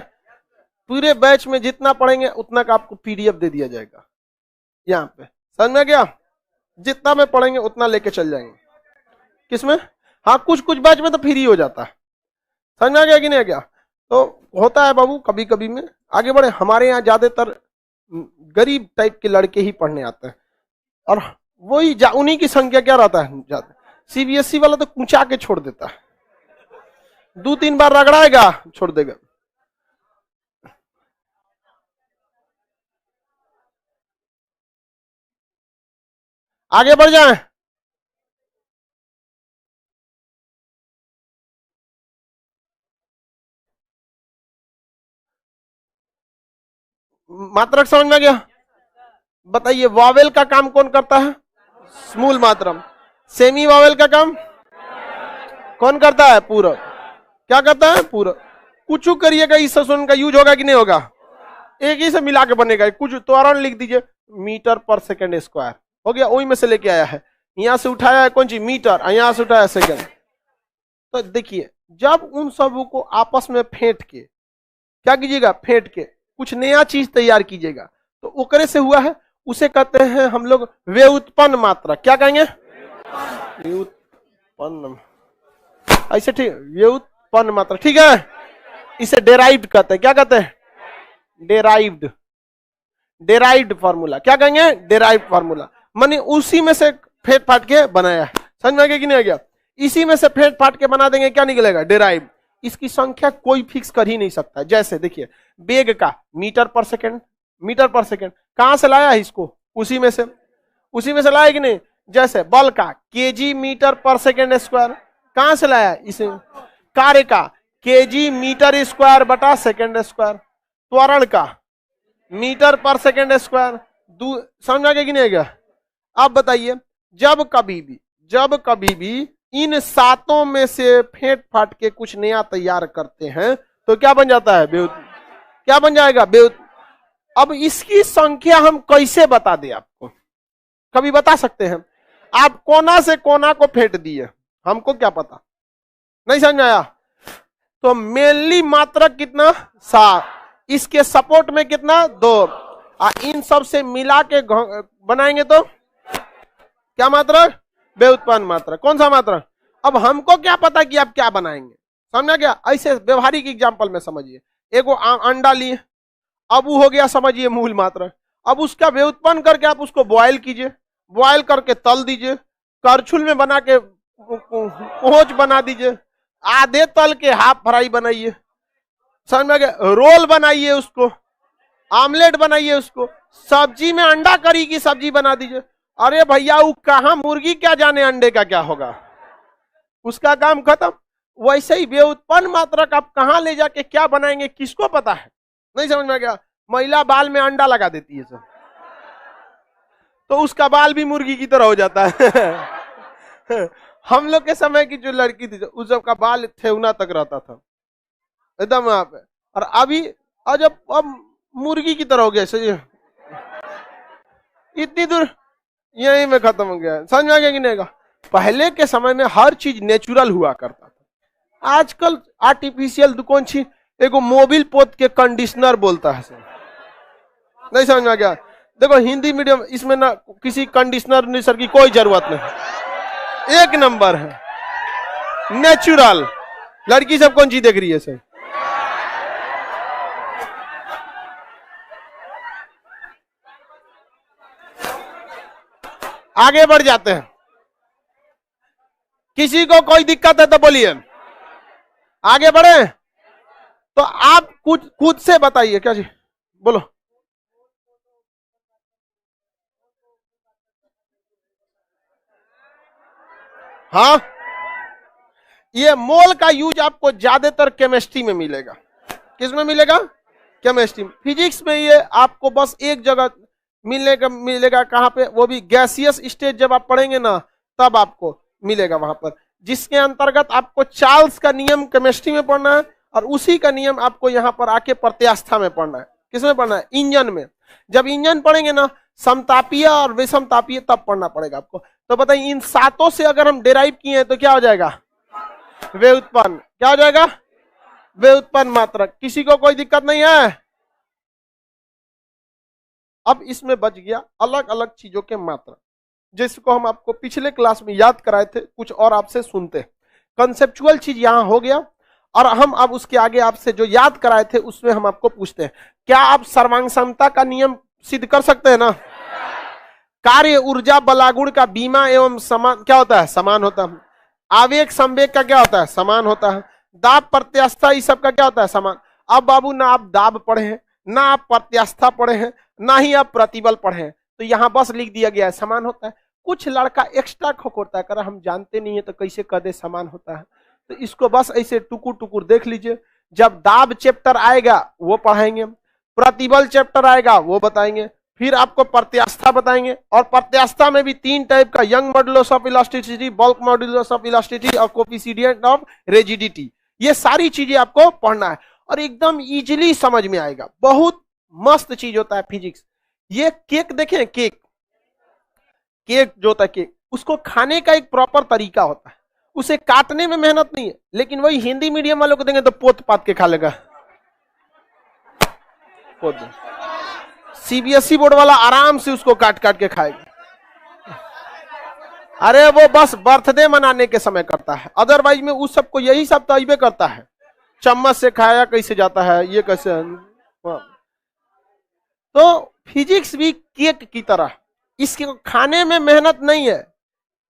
पूरे बैच में जितना पढ़ेंगे उतना का आपको पीडीएफ दे दिया जाएगा यहाँ पे, समझ में गया, जितना में पढ़ेंगे उतना लेके चल जाएंगे, किसमें, हाँ कुछ कुछ बैच में तो फ्री हो जाता है, समझ में आ गया कि नहीं गया। तो होता है बाबू कभी कभी में, आगे बढ़े। हमारे यहाँ ज्यादातर गरीब टाइप के लड़के ही पढ़ने आते हैं और वही उन्हीं की संख्या क्या रहता है ज्यादा, सीबीएसई वाला तो कुचा के छोड़ देता है, 2-3 बार रगड़ाएगा छोड़ देगा। आगे बढ़ जाए, मात्रक समझ में गया। बताइए वावेल का काम कौन करता है, मूल मात्रम, सेमी वावेल का काम कौन करता है, पूरक, क्या करता है पूरक। कुछ करिएगा इस सुन का यूज होगा कि नहीं होगा, एक ही से मिला के बनेगा, कुछ त्वरण लिख दीजिए मीटर पर सेकंड स्क्वायर हो गया, वही में से लेके आया है, यहां से उठाया है कौन सी मीटर, यहां से उठाया सेकंड। तो देखिए जब उन सबों को आपस में फेंट के क्या कीजिएगा, फेंट के कुछ नया चीज तैयार कीजिएगा, तो ओकरे से हुआ है, उसे कहते हैं हम लोग व्युत्पन्न मात्रा, क्या कहेंगे व्युत्पन्न, ऐसे ठीक, व्युत्पन्न मात्रा, ठीक है। इसे डेराइव्ड कहते हैं, क्या कहते हैं डेराइव्ड, डेराइव्ड फार्मूला, क्या कहेंगे डेराइव्ड फार्मूला, माने उसी में से फेंट फाट के बनाया, समझ में आ गया कि नहीं आ गया, इसी में से फेंट फाट के बना देंगे, क्या निकलेगा डेराइव्ड। इसकी संख्या कोई फिक्स कर ही नहीं सकता। जैसे देखिए वेग का मीटर पर सेकंड, मीटर पर सेकंड कहां से लाया है इसको, उसी में से लाया कि नहीं। जैसे बल का केजी मीटर पर सेकंड स्क्वायर कहां से लाया, इसे। कार्य का केजी मीटर स्क्वायर बटा सेकंड स्क्वायर, त्वरण का मीटर पर सेकंड स्क्वायर, समझ आ गया कि नहीं आ गया। अब बताइए जब कभी भी इन सातों में से फेंट फाट के कुछ नया तैयार करते हैं तो क्या बन जाता है, क्या बन जाएगा अब इसकी संख्या हम कैसे बता दें आपको, कभी बता सकते हैं। आप कोना से कोना को फेंट दिए, हमको क्या पता, नहीं समझ आया। तो मेनली मात्रक कितना 7, इसके सपोर्ट में कितना 2, इन सब से मिला के बनाएंगे तो क्या मात्रक, व्युत्पन्न मात्रक। कौन सा मात्रक, अब हमको क्या पता कि आप क्या बनाएंगे, समझा क्या। ऐसे व्यवहारिक एग्जांपल में समझिए, एगो अंडा लिए, अब वो हो गया समझिए मूल मात्रक, अब उसका व्युत्पन्न करके आप उसको बॉयल कीजिए, बॉयल करके तल दीजिए, करछुल में बना के कोच बना दीजिए, आधे तल के हाफ फ्राई बनाइए, समझ में आ गया, रोल बनाइए उसको, आमलेट बनाइए उसको, सब्जी में अंडा करी की सब्जी बना दीजिए। अरे भैया वो कहां मुर्गी क्या जाने अंडे का क्या होगा, उसका काम खत्म। वैसे ही व्युत्पन्न मात्रक आप कहां ले जाके क्या बनाएंगे किसको पता है, नहीं समझ में आ गया। महिला बाल में अंडा लगा देती है सब, तो उसका बाल भी मुर्गी की तरह हो जाता है। हम लोग के समय की जो लड़की थी उस सबका बाल ठेहुना तक रहता था एकदम वहां पे, और अभी जब अब मुर्गी की तरह हो गया सही, इतनी दूर यहीं में खत्म हो गया। समझ में आ गया कि नहीं? पहले के समय में हर चीज नेचुरल हुआ करता था, आजकल आर्टिफिशियल दुकान छी एगो मोबिल पोत के कंडीशनर बोलता है सर, नहीं समझ में आ गया। देखो हिंदी मीडियम इसमें ना किसी कंडीशनर सर की कोई जरूरत नहीं, एक नंबर है नेचुरल। लड़की सब कौन चीज देख रही है सर? आगे बढ़ जाते हैं, किसी को कोई दिक्कत है तो बोलिए, आगे बढ़े। तो आप कुछ खुद से बताइए, क्या जी बोलो। हाँ, ये मोल का यूज आपको ज्यादातर केमिस्ट्री में मिलेगा। किस में मिलेगा? केमिस्ट्री में। फिजिक्स में ये आपको बस एक जगह मिलेगा कहां पे? वो भी गैसियस स्टेट जब आप पढ़ेंगे ना तब आपको मिलेगा वहां पर, जिसके अंतर्गत आपको चार्ल्स का नियम केमिस्ट्री में पढ़ना है, और उसी का नियम आपको यहाँ पर आके प्रत्यास्था में पढ़ना है। किसमें पढ़ना है? इंजन में। जब इंजन पढ़ेंगे ना समतापीय और विषमतापीय तब पढ़ना पड़ेगा आपको। तो बताइए इन सातों से अगर हम डेराइव किए हैं तो क्या हो जाएगा? व्युत्पन्न। क्या हो जाएगा? व्युत्पन्न मात्रक। किसी को कोई दिक्कत नहीं है? अब इसमें बच गया अलग अलग चीजों के मात्रक, जिसको हम आपको पिछले क्लास में याद कराए थे, कुछ और आपसे सुनते। कंसेप्चुअल चीज यहां हो गया, और हम अब उसके आगे आपसे जो याद कराए थे उसमें हम आपको पूछते हैं, क्या आप सर्वांग समता का नियम सिद्ध कर सकते हैं ना? कार्य ऊर्जा बलागुण का बीमा एवं समान क्या होता है? समान होता है। आवेग संवेग का क्या होता है? समान होता है। दाब प्रत्यास्था इस सब का क्या होता है? समान। अब बाबू ना आप दाब पढ़े हैं, ना आप प्रत्यास्था पढ़े हैं, ना ही आप प्रतिबल पढ़े हैं, तो यहां बस लिख दिया गया है समान होता है। कुछ लड़का एक्स्ट्रा खोखोरता है, कर हम जानते नहीं है तो कैसे कह दे समान होता है, तो इसको बस ऐसे टुकुर टुकुर देख लीजिए। जब दाब चैप्टर आएगा वो पढ़ाएंगे, प्रतिबल चैप्टर आएगा वो बताएंगे, फिर आपको प्रत्यास्था बताएंगे, और प्रत्यास्था में भी तीन टाइप का, young modulus of elasticity, bulk modulus of elasticity और कोफिशिएंट ऑफ रिजिडिटी। ये सारी चीजें आपको पढ़ना है और एकदम इजीली समझ में आएगा। बहुत मस्त चीज होता है फिजिक्स। ये केक देखें, केक जो होता है केक, उसको खाने का एक प्रॉपर तरीका होता है, उसे काटने में मेहनत नहीं है, लेकिन वही हिंदी मीडियम वालों को देंगे तो पोत पात के खा लेगा। सीबीएसई बोर्ड वाला आराम से उसको काट काट के खाएगा। अरे वो बस बर्थडे मनाने के समय करता है, अदरवाइज में उस सबको यही सब तो अइबे करता है। चम्मच से खाया कैसे जाता है, ये कैसे। तो फिजिक्स भी केक की तरह, इसके खाने में मेहनत नहीं है,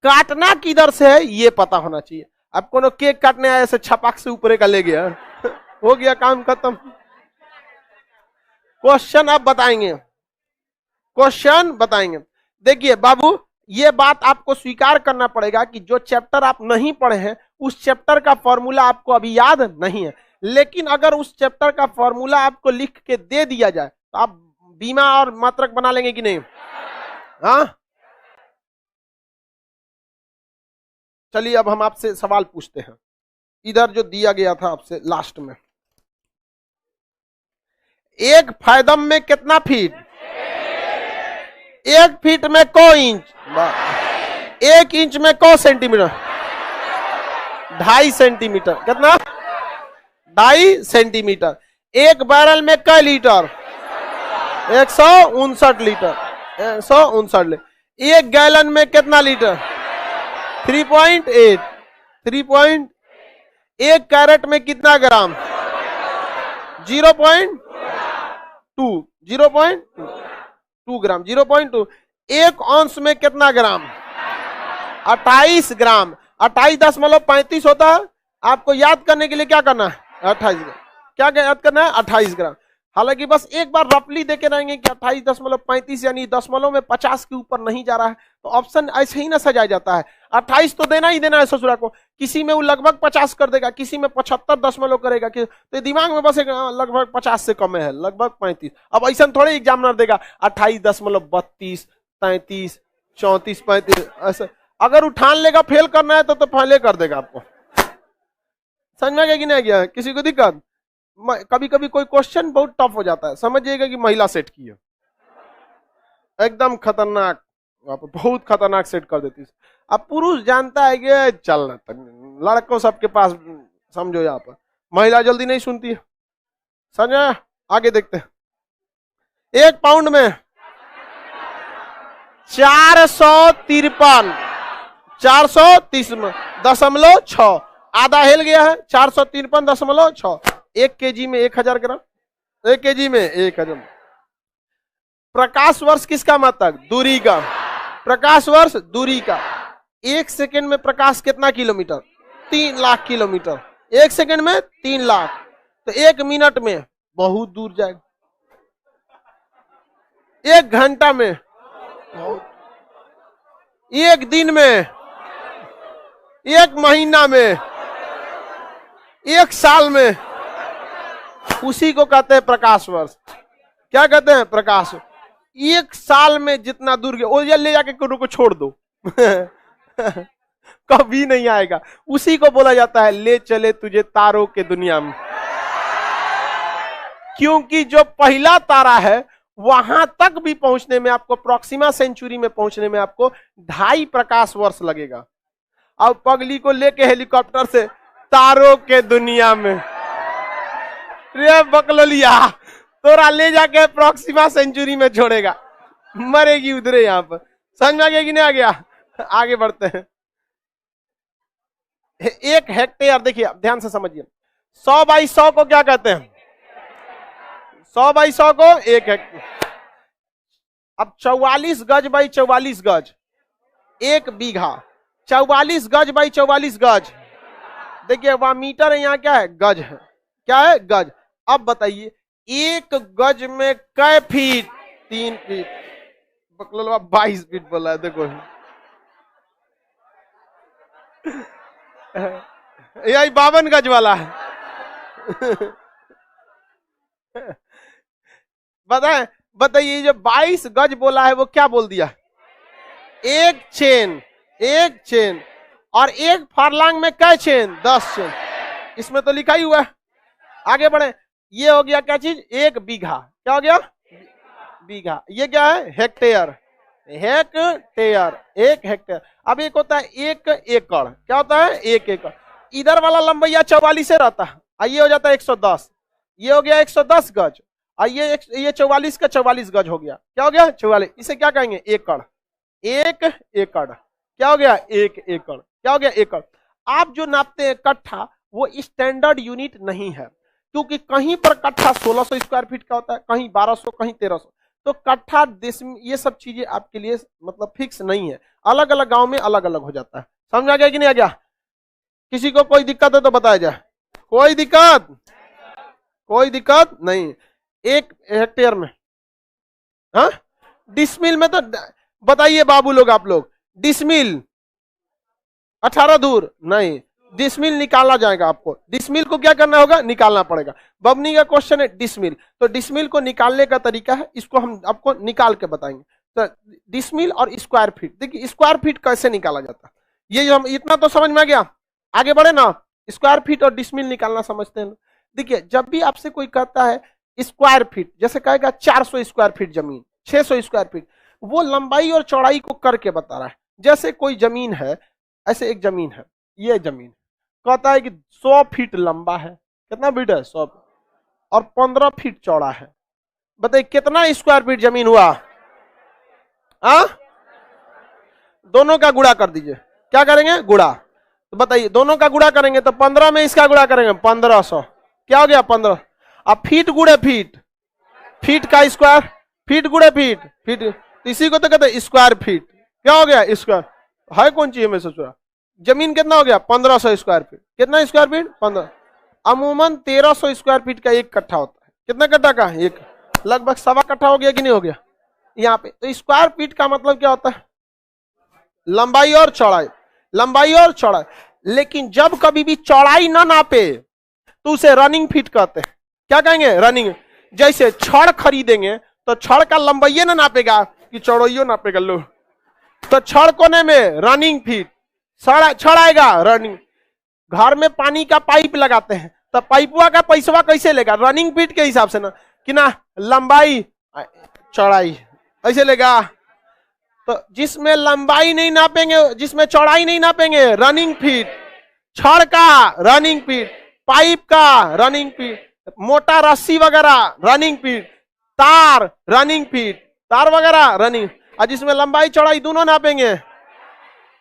काटना किधर से है ये पता होना चाहिए। अब कोनो केक काटने आया ऐसे छपाक से ऊपर का ले गया हो गया काम खत्म। क्वेश्चन अब बताएंगे, क्वेश्चन बताएंगे। देखिए बाबू, ये बात आपको स्वीकार करना पड़ेगा कि जो चैप्टर आप नहीं पढ़े हैं उस चैप्टर का फॉर्मूला आपको अभी याद नहीं है, लेकिन अगर उस चैप्टर का फॉर्मूला आपको लिख के दे दिया जाए तो आप बीमा और मात्रक बना लेंगे कि नहीं? हाँ, चलिए अब हम आपसे सवाल पूछते हैं। इधर जो दिया गया था आपसे लास्ट में, एक फायदम में कितना फीट? 1 फीट में को इंच? 1 इंच में को सेंटीमीटर? 2.5 सेंटीमीटर। कितना? 2.5 सेंटीमीटर। एक बैरल में क लीटर? 159 लीटर। 159 लीटर। एक गैलन में कितना लीटर? 3.8। 3. एक कैरेट में कितना ग्राम? 0.2। 0.2 ग्राम। 0.2। एक औंस में कितना ग्राम? 28 ग्राम। 28.35 होता है। आपको याद करने के लिए क्या करना है? 28 ग्राम। क्या याद करना है? 28 ग्राम। हालांकि बस एक बार रफली देके रहेंगे कि 28.35 यानी दशमलव में 50 के ऊपर नहीं जा रहा है, तो ऑप्शन ऐसे ही ना सजाया जाता है। 28 तो देना ही देना है ससुरा को, किसी में वो लगभग 50 कर देगा, किसी में 75 दशमलव करेगा, तो दिमाग में बस एक लगभग 50 से कम है, लगभग 35। अब ऐसा थोड़े एग्जामिनर देगा 28.32, 33, 34, 35 ऐसा। अगर उठान लेगा फेल करना है तो पहले कर देगा आपको। समझ में आ गया कि नहीं गया? किसी को दिक्कत? कभी कभी कोई क्वेश्चन बहुत टफ हो जाता है, समझिएगा कि महिला सेट की है, एकदम खतरनाक, बहुत खतरनाक सेट कर देती है। अब पुरुष जानता है कि चल लड़कों सबके पास, समझो यहाँ पर महिला जल्दी नहीं सुनती है। समझ? आगे देखते हैं। 1 पाउंड में 453 430.6, आधा हिल गया है, 453.6। 1 केजी में 1000 ग्राम, 1 केजी में 1000। प्रकाश वर्ष किसका मात्रक? दूरी का। प्रकाश वर्ष दूरी का। 1 सेकेंड में प्रकाश कितना किलोमीटर? 3 लाख किलोमीटर। 1 सेकेंड में 3 लाख, तो 1 मिनट में बहुत दूर जाएगा। 1 घंटा में, 1 दिन में, 1 महीना में, 1 साल में, उसी को कहते हैं प्रकाश वर्ष। क्या कहते हैं? प्रकाश। 1 साल में जितना दूर गया वो ले जाके को छोड़ दो कभी नहीं आएगा। उसी को बोला जाता है ले चले तुझे तारों के दुनिया में, क्योंकि जो पहला तारा है वहां तक भी पहुंचने में आपको, प्रॉक्सिमा सेंचुरी में पहुंचने में आपको 2.5 प्रकाश वर्ष लगेगा। अब पगली को लेके हेलीकॉप्टर से तारों के दुनिया में, रे बकलोलिया, तोरा ले जाके प्रॉक्सिमा सेंचुरी में छोड़ेगा, मरेगी उधरे। यहां पर समझ में आ गया कि नहीं आ गया? आगे बढ़ते हैं। 1 हेक्टेयर, देखिए ध्यान से समझिए, 100 बाई 100 को क्या कहते हैं? 100 बाई 100 को 1 हेक्टेयर। अब 44 गज बाई 44 गज 1 बीघा, 44 गज बाई 44 गज, देखिए वहां मीटर है, यहाँ क्या है? गज है। क्या है? गज। अब बताइए 1 गज में कै फीट? 3 फीट। बकलोलवा 22 फीट बोला है, देखो यही 52 गज वाला है बताइए जो 22 गज बोला है वो क्या बोल दिया? 1 चेन, 1 चेन। और 1 फरलांग में कै चेन? 10 चेन। इसमें तो लिखा ही हुआ है। आगे बढ़े, ये हो गया क्या चीज? 1 बीघा। क्या हो गया? बीघा। ये क्या है? हेक्टेयर। Hectare, 1 hectare. अब एक होता है 1 एकड़। क्या होता है? 1 एकड़। इधर वाला लंबैया 44 से रहता है, ये हो जाता है 110। ये हो गया 110 गज, ये 44 का 44 गज हो गया। क्या हो गया? 44। इसे क्या कहेंगे? एकड़। 1 एकड़। क्या हो गया? 1 एकड़। क्या हो गया? एकड़। आप जो नापते हैं कट्ठा, वो स्टैंडर्ड यूनिट नहीं है, क्योंकि कहीं पर कट्ठा 1600 स्क्वायर फीट का होता है, कहीं 1200, कहीं 1300। तो कट्ठा, ये सब चीजें आपके लिए मतलब फिक्स नहीं है, अलग अलग गांव में अलग अलग हो जाता है। समझ आ गया कि नहीं आ गया? किसी को कोई दिक्कत है तो बताया जाए। कोई दिक्कत? कोई दिक्कत नहीं। 1 हेक्टेयर में, हाँ, डिसमिल में तो बताइए बाबू लोग, आप लोग डिसमिल 18 दूर नहीं, डिसमिल निकालना जाएगा आपको। डिसमिल को क्या करना होगा? निकालना पड़ेगा। बबनी का क्वेश्चन है डिसमिल, तो डिसमिल को निकालने का तरीका है, इसको हम आपको निकाल के बताएंगे। तो डिसमिल और स्क्वायर फीट, देखिए स्क्वायर फीट कैसे निकाला जाता है, ये हम इतना तो समझ में आ गया। आगे बढ़े ना, स्क्वायर फीट और डिसमिल निकालना समझते हैं। देखिए जब भी आपसे कोई कहता है स्क्वायर फीट, जैसे कहेगा 400 स्क्वायर फीट जमीन, 600 स्क्वायर फीट, वो लंबाई और चौड़ाई को करके बता रहा है। जैसे कोई जमीन है, ऐसे एक जमीन है, ये जमीन कहता है कि 100 फीट लंबा है। कितना फीट है? 100, और 15 फीट चौड़ा है। बताइए कितना स्क्वायर फीट जमीन हुआ? दोनों का गुणा कर दीजिए। क्या करेंगे? गुणा। तो बताइए दोनों का गुणा करेंगे तो 15 में इसका गुणा करेंगे 1500। क्या हो गया? 15। अब फीट गुणे फीट, फीट का स्क्वायर, फीट गुणे फीट, फीट, इसी को तो कहते हैं स्क्वायर फीट। क्या हो गया? स्क्वायर। है कौन चीज में सोचा? जमीन कितना हो गया? 1500 स्क्वायर फीट। कितना स्क्वायर फीट? 15। अमूमन 1300 स्क्वायर फीट का 1 कट्ठा होता है। कितना कट्ठा का? एक, लगभग 1.25 कट्ठा हो गया कि नहीं हो गया यहाँ पे। तो स्क्वायर फीट का मतलब क्या होता है? लंबाई और चौड़ाई, लंबाई और चौड़ाई। लेकिन जब कभी भी चौड़ाई ना नापे तो उसे रनिंग फीट कहते हैं। क्या कहेंगे? रनिंग। जैसे छड़ खरीदेंगे तो छड़ का लंबाई ना नापेगा कि चौड़ाइयो नापेगा, लो तो छड़ कोने में रनिंग फीट, छड़ आएगा रनिंग। घर में पानी का पाइप लगाते हैं तो पाइपुआ का पैसवा कैसे लेगा? रनिंग फीट के हिसाब से ना, कि ना लंबाई चौड़ाई ऐसे लेगा। तो जिसमें लंबाई नहीं नापेंगे, जिसमें चौड़ाई नहीं नापेंगे, रनिंग फीट। छड़ का रनिंग फीट, पाइप का रनिंग फीट, मोटा रस्सी वगैरह रनिंग फीट, तार रनिंग फीट, तार वगैरह रनिंग। और जिसमें लंबाई चौड़ाई दोनों नापेंगे,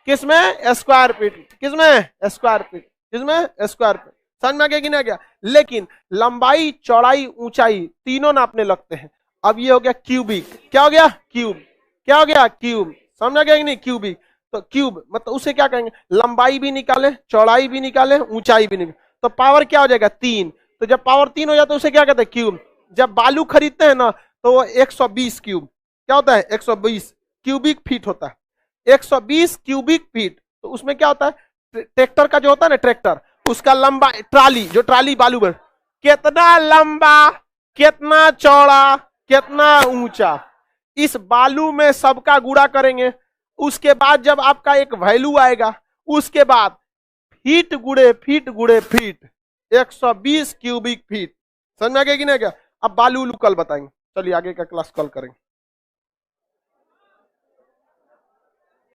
किसमें? Square feet. किसमें? Square feet. किसमें? Square feet. समझ में आ गया कि नहीं आ गया? लेकिन लंबाई चौड़ाई ऊंचाई तीनों नापने लगते हैं। अब ये हो गया क्यूबिक। क्या हो गया? क्यूब। क्या हो गया? क्यूब। समझ में आ गया कि नहीं? क्यूबिक। तो क्यूब मतलब उसे क्या कहेंगे? लंबाई भी निकाले, चौड़ाई भी निकाले, ऊंचाई भी निकाले, तो पावर क्या हो जाएगा? 3। तो जब पावर 3 हो जाता है उसे क्या कहते हैं? क्यूब। जब बालू खरीदते हैं ना तो वो 120 क्यूब, क्या होता है? 120 क्यूबिक फीट होता है। 120 क्यूबिक फीट। तो उसमें क्या होता है? ट्रैक्टर का जो होता है ना, ट्रैक्टर, उसका लंबा, ट्राली, जो ट्राली बालू भर, कितना लंबा, कितना चौड़ा, कितना ऊंचा, इस बालू में सबका गुणा करेंगे। उसके बाद जब आपका एक वैल्यू आएगा, उसके बाद फीट गुड़े फीट गुड़े फीट, 120 क्यूबिक फीट। समझ में आ गया कि नहीं? क्या? अब बालू कल बताएंगे। चलिए आगे का क्लास कल करेंगे।